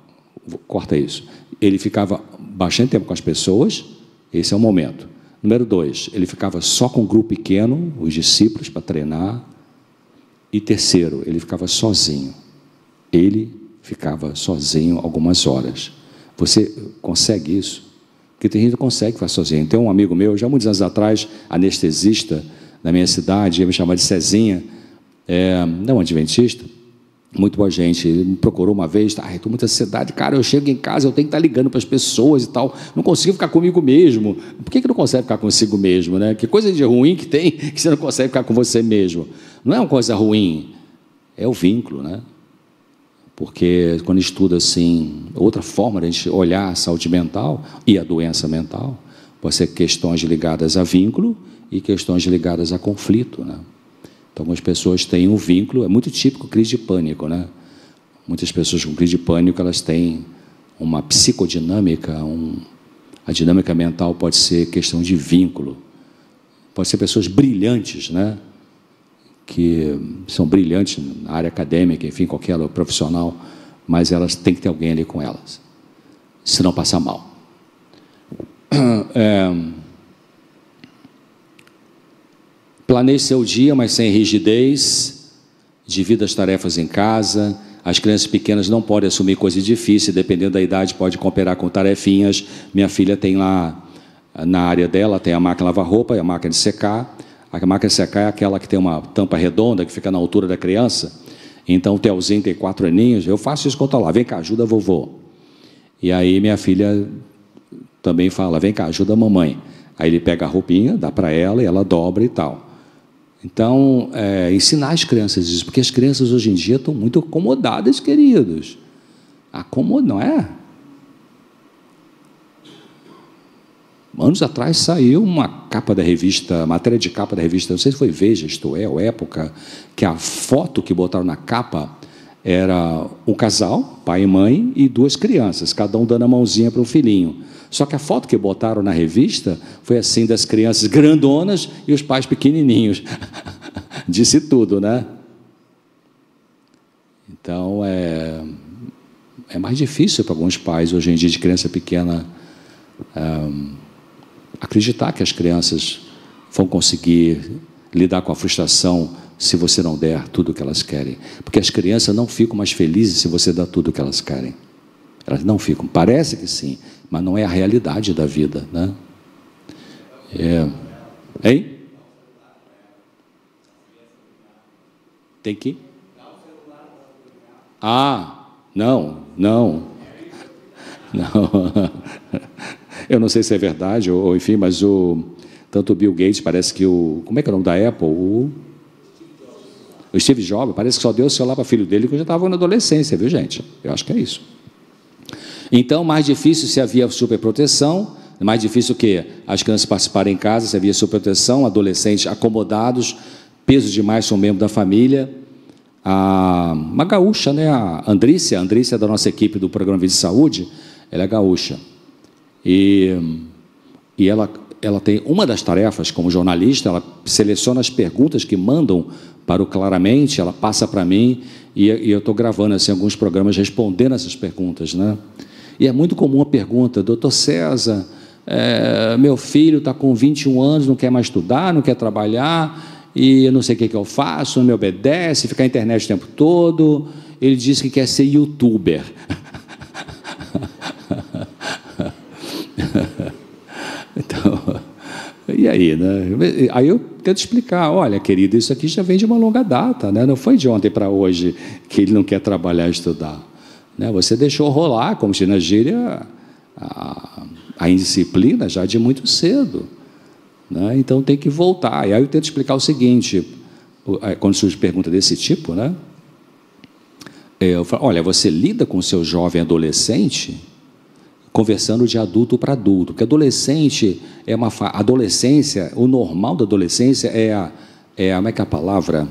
corta isso. Ele ficava bastante tempo com as pessoas, esse é o momento. Número 2, ele ficava só com um grupo pequeno, os discípulos, para treinar. E terceiro, ele ficava sozinho. Ele ficava sozinho algumas horas. Você consegue isso? Porque tem gente que consegue ficar sozinho. Tem um amigo meu, já muitos anos atrás, anestesista, na minha cidade, ia me chamar de Cezinha, não adventista, muito boa gente. Ele me procurou uma vez, estou muita ansiedade, cara, eu chego em casa, eu tenho que estar ligando para as pessoas e tal, não consigo ficar comigo mesmo. Por que não consegue ficar consigo mesmo, né? Que coisa de ruim que tem, que você não consegue ficar com você mesmo? Não é uma coisa ruim, é o vínculo, né? Porque quando estuda assim, outra forma de a gente olhar a saúde mental e a doença mental, pode ser questões ligadas a vínculo e questões ligadas a conflito, né? Então, algumas pessoas têm um vínculo, é muito típico crise de pânico, né? Muitas pessoas com crise de pânico, elas têm uma psicodinâmica, a dinâmica mental pode ser questão de vínculo. Pode ser pessoas brilhantes, né? Que são brilhantes na área acadêmica, enfim, qualquer profissional, mas elas têm que ter alguém ali com elas, senão passa mal. Planeje seu dia, mas sem rigidez. Divida as tarefas em casa. As crianças pequenas não podem assumir coisas difíceis, dependendo da idade, pode cooperar com tarefinhas. Minha filha tem lá, na área dela, tem a máquina de lavar roupa e a máquina de secar. A máquina de secar é aquela que tem uma tampa redonda, que fica na altura da criança. Então, o Telzinho tem 4 aninhos, eu faço isso quando estou lá, vem cá, ajuda a vovô. E aí minha filha também fala, vem cá, ajuda a mamãe. Aí ele pega a roupinha, dá para ela e ela dobra e tal. Então, ensinar as crianças isso, porque as crianças hoje em dia estão muito acomodadas, queridos. Não é? Anos atrás saiu uma capa da revista, matéria de capa da revista, não sei se foi Veja, Isto É, ou Época, que a foto que botaram na capa era um casal, pai e mãe, e 2 crianças, cada um dando a mãozinha para um filhinho. Só que a foto que botaram na revista foi assim, das crianças grandonas e os pais pequenininhos. Disse tudo, né? Então, é mais difícil para alguns pais, hoje em dia, de criança pequena, acreditar que as crianças vão conseguir lidar com a frustração se você não der tudo o que elas querem. Porque as crianças não ficam mais felizes se você dá tudo o que elas querem. Elas não ficam. Parece que sim, mas não é a realidade da vida, né? Hein? Tem que? Não. Eu não sei se é verdade, ou enfim, mas tanto o Bill Gates, parece que como é que é o nome da Apple? O Steve Jobs, parece que só deu o celular para filho dele quando já estava na adolescência, viu, gente? Eu acho que é isso. Então, mais difícil se havia superproteção, mais difícil que as crianças participarem em casa, se havia superproteção, adolescentes acomodados, peso demais são membros da família. Uma gaúcha, né? A Andrícia é da nossa equipe do Programa Vida e Saúde, ela é gaúcha. E ela tem uma das tarefas, como jornalista, ela seleciona as perguntas que mandam para o Claramente, ela passa para mim, e eu estou gravando assim, alguns programas respondendo essas perguntas, né? E é muito comum a pergunta, doutor César, meu filho está com 21 anos, não quer mais estudar, não quer trabalhar, e eu não sei o que eu faço, não me obedece, fica na internet o tempo todo, ele diz que quer ser youtuber. Então, e aí, né? Aí eu tento explicar, olha, querido, isso aqui já vem de uma longa data, né? Não foi de ontem para hoje que ele não quer trabalhar e estudar. Né? Você deixou rolar, como se na gíria, a indisciplina já de muito cedo. Né? Então tem que voltar. E aí eu tento explicar o seguinte, quando surge pergunta desse tipo, né? Eu falo, olha, você lida com o seu jovem adolescente conversando de adulto para adulto, porque adolescente é adolescência, o normal da adolescência como é que é a palavra?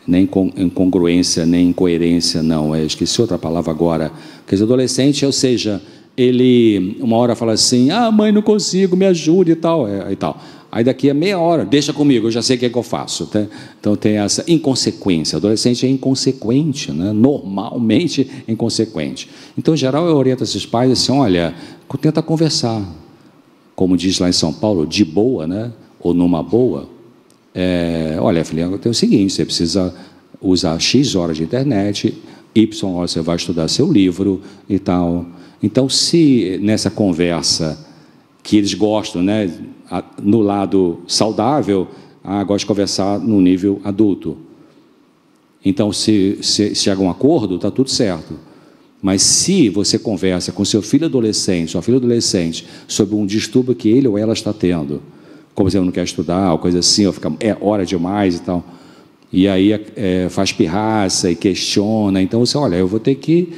Nem incongruência, nem incoerência, não, esqueci outra palavra agora. Quer dizer, adolescente, ou seja, ele uma hora fala assim, mãe, não consigo, me ajude e tal, e tal. Aí daqui a meia hora, deixa comigo, eu já sei o que é que eu faço. Tá? Então tem essa inconsequência. O adolescente é inconsequente, né? Normalmente inconsequente. Então, em geral, eu oriento esses pais assim, olha, tenta conversar. Como diz lá em São Paulo, de boa, né? Ou numa boa. Olha, filhinha, tem o seguinte, você precisa usar X horas de internet, Y horas você vai estudar seu livro e tal. Então, se nessa conversa que eles gostam, né, no lado saudável, gosta de conversar no nível adulto. Então, se chega a um acordo, está tudo certo. Mas se você conversa com seu filho adolescente, sua filha adolescente, sobre um distúrbio que ele ou ela está tendo, como exemplo, não quer estudar, ou coisa assim, ou fica hora demais e tal, e aí faz pirraça e questiona, então você, olha, eu vou ter que...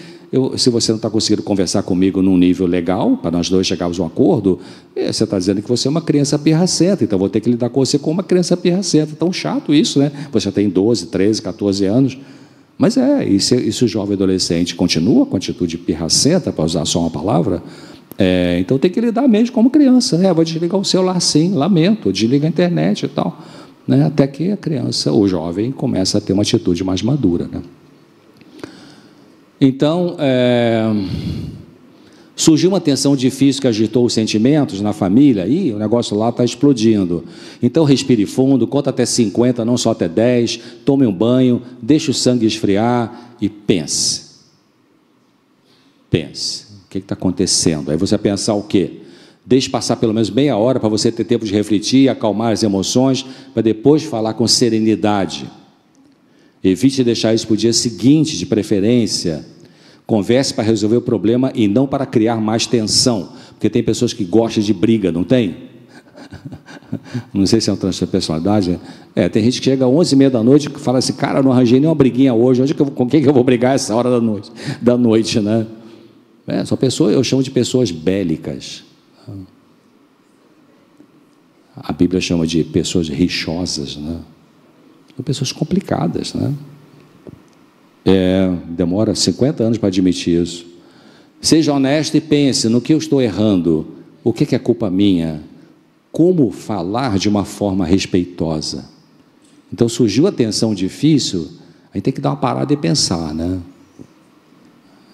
se você não está conseguindo conversar comigo num nível legal, para nós dois chegarmos a um acordo, você está dizendo que você é uma criança pirracenta, então vou ter que lidar com você como uma criança pirracenta. Tão chato isso, né? Você tem 12, 13, 14 anos. Mas e se o jovem adolescente continua com a atitude pirracenta, para usar só uma palavra, Então tem que lidar mesmo como criança, né? Vou desligar o celular sim, lamento, desliga a internet e tal, né? Até que a criança, o jovem, começa a ter uma atitude mais madura, né? Então, surgiu uma tensão difícil que agitou os sentimentos na família, e o negócio lá está explodindo. Então, respire fundo, conta até 50, não só até 10, tome um banho, deixe o sangue esfriar e pense. Pense. O que está acontecendo? Aí você vai pensar o quê? Deixe passar pelo menos meia hora para você ter tempo de refletir, acalmar as emoções, para depois falar com serenidade. Evite deixar isso para o dia seguinte, de preferência. Converse para resolver o problema e não para criar mais tensão, porque tem pessoas que gostam de briga, não tem? Não sei se é um transtorno de personalidade. Tem gente que chega às 11h30 da noite e fala assim, cara, não arranjei nenhuma briguinha hoje, com quem que eu vou brigar essa hora da noite, né? São pessoas, eu chamo de pessoas bélicas. A Bíblia chama de pessoas rixosas, né? São pessoas complicadas, né? Demora 50 anos para admitir isso. Seja honesto e pense no que eu estou errando, o que é culpa minha, como falar de uma forma respeitosa. Então surgiu a tensão difícil, aí tem que dar uma parada e pensar, né?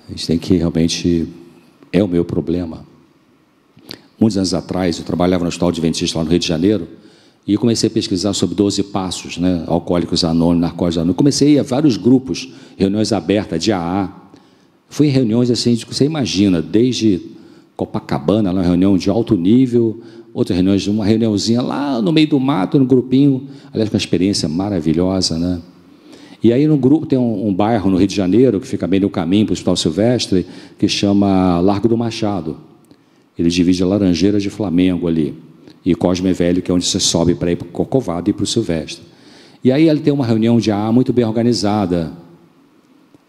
A gente tem que realmente, é o meu problema. Muitos anos atrás, eu trabalhava no Hospital Adventista lá no Rio de Janeiro, e eu comecei a pesquisar sobre 12 passos, né? Alcoólicos Anônimos, Narcóticos Anônimos. Comecei a ir a vários grupos, reuniões abertas de AA. Fui em reuniões assim, você imagina, desde Copacabana, uma reunião de alto nível, outra reunião, uma reuniãozinha lá no meio do mato, no grupinho, aliás, com uma experiência maravilhosa, né? E aí no grupo tem um bairro no Rio de Janeiro, que fica bem no caminho para o Hospital Silvestre, que chama Largo do Machado. Ele divide a Laranjeira de Flamengo ali, e Cosme Velho, que é onde você sobe para ir para o Corcovado e para o Silvestre. E aí ele tem uma reunião de AA muito bem organizada,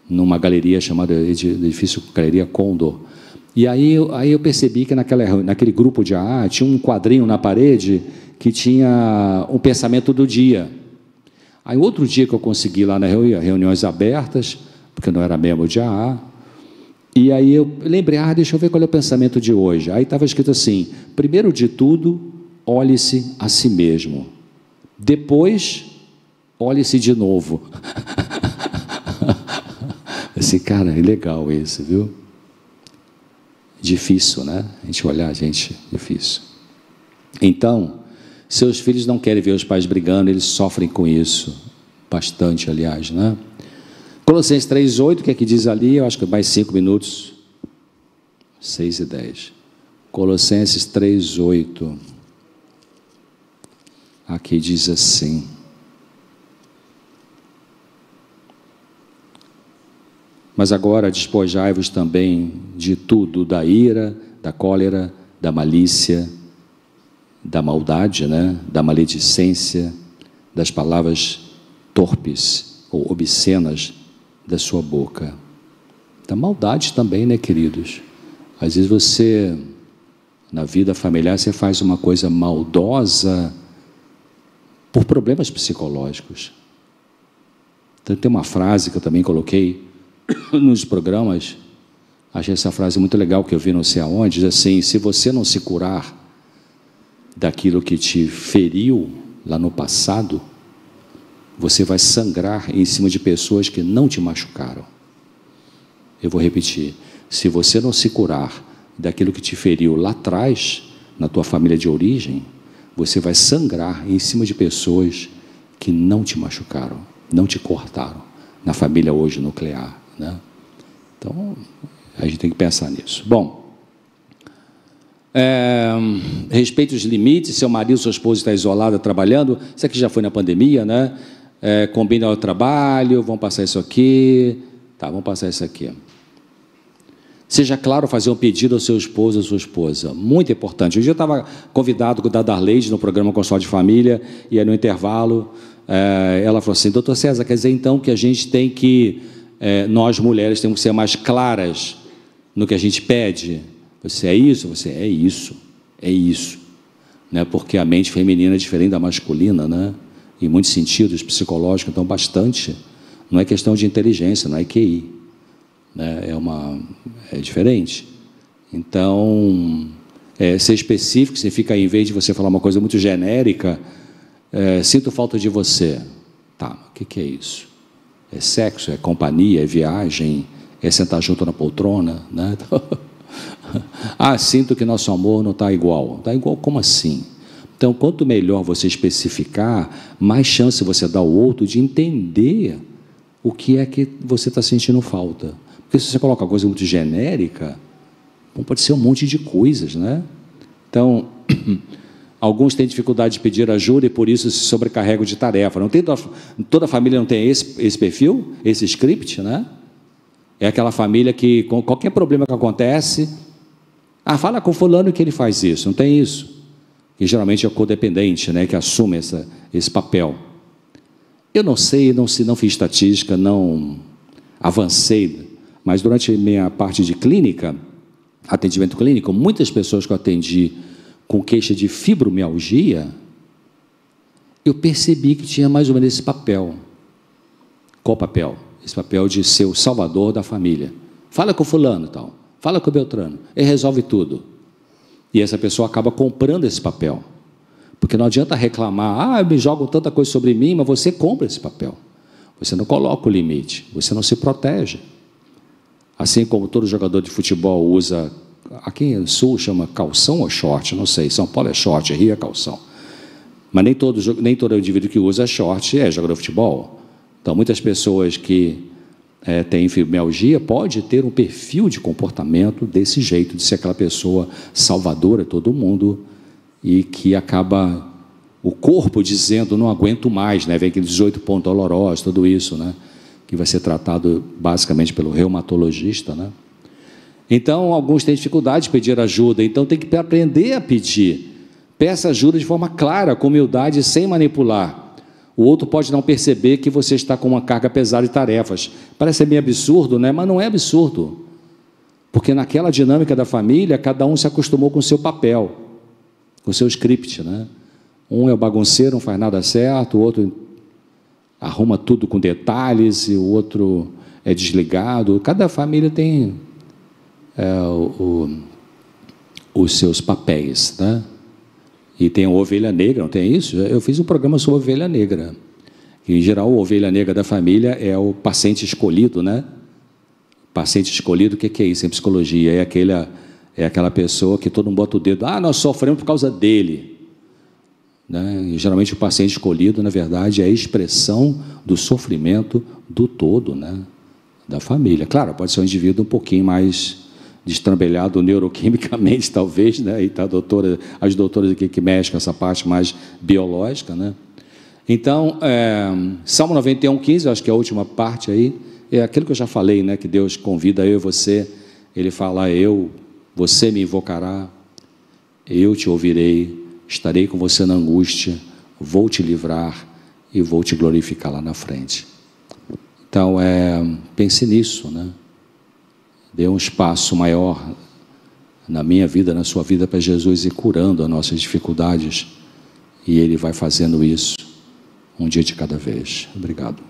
numa galeria chamada edifício Galeria Condor. E aí eu percebi que naquele grupo de AA tinha um quadrinho na parede que tinha um pensamento do dia. Aí outro dia que eu consegui lá na reuniões abertas, porque eu não era membro de AA, e aí eu lembrei, deixa eu ver qual é o pensamento de hoje. Aí estava escrito assim, primeiro de tudo, olhe-se a si mesmo. Depois, olhe-se de novo. Assim, cara, é legal esse, viu? Difícil, né? A gente olhar, difícil. Então, seus filhos não querem ver os pais brigando, eles sofrem com isso. Bastante, aliás, né? Colossenses 3:8, que é que diz ali, eu acho que mais 5 minutos. 6:10. Colossenses 3:8. Aqui diz assim. Mas agora despojai-vos também de tudo, da ira, da cólera, da malícia, da maldade, né? Da maledicência, das palavras torpes ou obscenas da sua boca. Da maldade também, né, queridos? Às vezes você, na vida familiar, você faz uma coisa maldosa por problemas psicológicos. Então, tem uma frase que eu também coloquei nos programas, achei essa frase muito legal, que eu vi não sei aonde, diz assim, se você não se curar daquilo que te feriu lá no passado, você vai sangrar em cima de pessoas que não te machucaram. Eu vou repetir, se você não se curar daquilo que te feriu lá atrás, na tua família de origem, você vai sangrar em cima de pessoas que não te machucaram, não te cortaram, na família hoje nuclear, né? Então, a gente tem que pensar nisso. Bom, respeite os limites, seu marido, sua esposa está isolada, trabalhando, isso aqui já foi na pandemia, né? Combina o trabalho, vamos passar isso aqui, tá, vamos passar isso aqui. Seja claro, fazer um pedido ao seu esposo, à sua esposa, muito importante. Um dia eu estava convidado com a Darleide no programa Consultório de Família, e aí no intervalo, ela falou assim, doutor César, quer dizer então que a gente tem que, nós mulheres temos que ser mais claras no que a gente pede? Você é isso? Você é isso, né? Porque a mente feminina é diferente da masculina, né? Em muitos sentidos, psicológicos, então bastante, não é questão de inteligência, não é QI, né? É diferente. Então, ser específico significa, em vez de você falar uma coisa muito genérica, sinto falta de você. Tá, o que é isso? É sexo, é companhia, é viagem, é sentar junto na poltrona, né? Sinto que nosso amor não está igual. Está igual como assim? Então, quanto melhor você especificar, mais chance você dá ao outro de entender o que é que você está sentindo falta. Porque se você coloca uma coisa muito genérica, pode ser um monte de coisas, né? Então, alguns têm dificuldade de pedir ajuda e por isso se sobrecarregam de tarefa. Não tem, toda família não tem esse perfil, esse script, né? É aquela família que, com qualquer problema que acontece, fala com fulano que ele faz isso. Não tem isso. E geralmente é o codependente, né, que assume esse papel. Eu não sei, não fiz estatística, não avancei, mas durante a minha parte de clínica, atendimento clínico, muitas pessoas que eu atendi com queixa de fibromialgia, eu percebi que tinha mais ou menos esse papel. Qual papel? Esse papel de ser o salvador da família. Fala com fulano e tal, fala com o Beltrano, ele resolve tudo. E essa pessoa acaba comprando esse papel. Porque não adianta reclamar, me jogam tanta coisa sobre mim, mas você compra esse papel. Você não coloca o limite, você não se protege. Assim como todo jogador de futebol usa, aqui no Sul chama calção ou short, não sei, São Paulo é short, Rio é calção. Mas nem todo indivíduo que usa short é jogador de futebol. Então, muitas pessoas que têm fibromialgia pode ter um perfil de comportamento desse jeito, de ser aquela pessoa salvadora de todo mundo e que acaba o corpo dizendo, não aguento mais, né? Vem aqueles 18 pontos dolorosos, tudo isso, né? Que vai ser tratado basicamente pelo reumatologista, né? Então, alguns têm dificuldade de pedir ajuda, então tem que aprender a pedir. Peça ajuda de forma clara, com humildade, sem manipular. O outro pode não perceber que você está com uma carga pesada de tarefas. Parece meio absurdo, né? Mas não é absurdo. Porque naquela dinâmica da família, cada um se acostumou com o seu papel, com o seu script, né? Um é o bagunceiro, não faz nada certo, o outro arruma tudo com detalhes, e o outro é desligado. Cada família tem os seus papéis, né? E tem a ovelha negra, não tem isso? Eu fiz um programa sobre ovelha negra. Em geral, a ovelha negra da família é o paciente escolhido, né? Paciente escolhido, o que é isso em psicologia? É aquela pessoa que todo mundo bota o dedo, nós sofremos por causa dele. Né? E, geralmente o paciente escolhido, na verdade, é a expressão do sofrimento do todo, né? Da família. Claro, pode ser um indivíduo um pouquinho mais destrambelhado neuroquimicamente, talvez, né? E tá as doutoras aqui que mexem com essa parte mais biológica, né? Então, Salmo 91:15, acho que é a última parte aí, é aquilo que eu já falei, né? Que Deus convida eu e você, Ele fala, você me invocará, eu te ouvirei, estarei com você na angústia, vou te livrar e vou te glorificar lá na frente. Então, pense nisso, né? Dê um espaço maior na minha vida, na sua vida, para Jesus ir curando as nossas dificuldades, e Ele vai fazendo isso um dia de cada vez. Obrigado.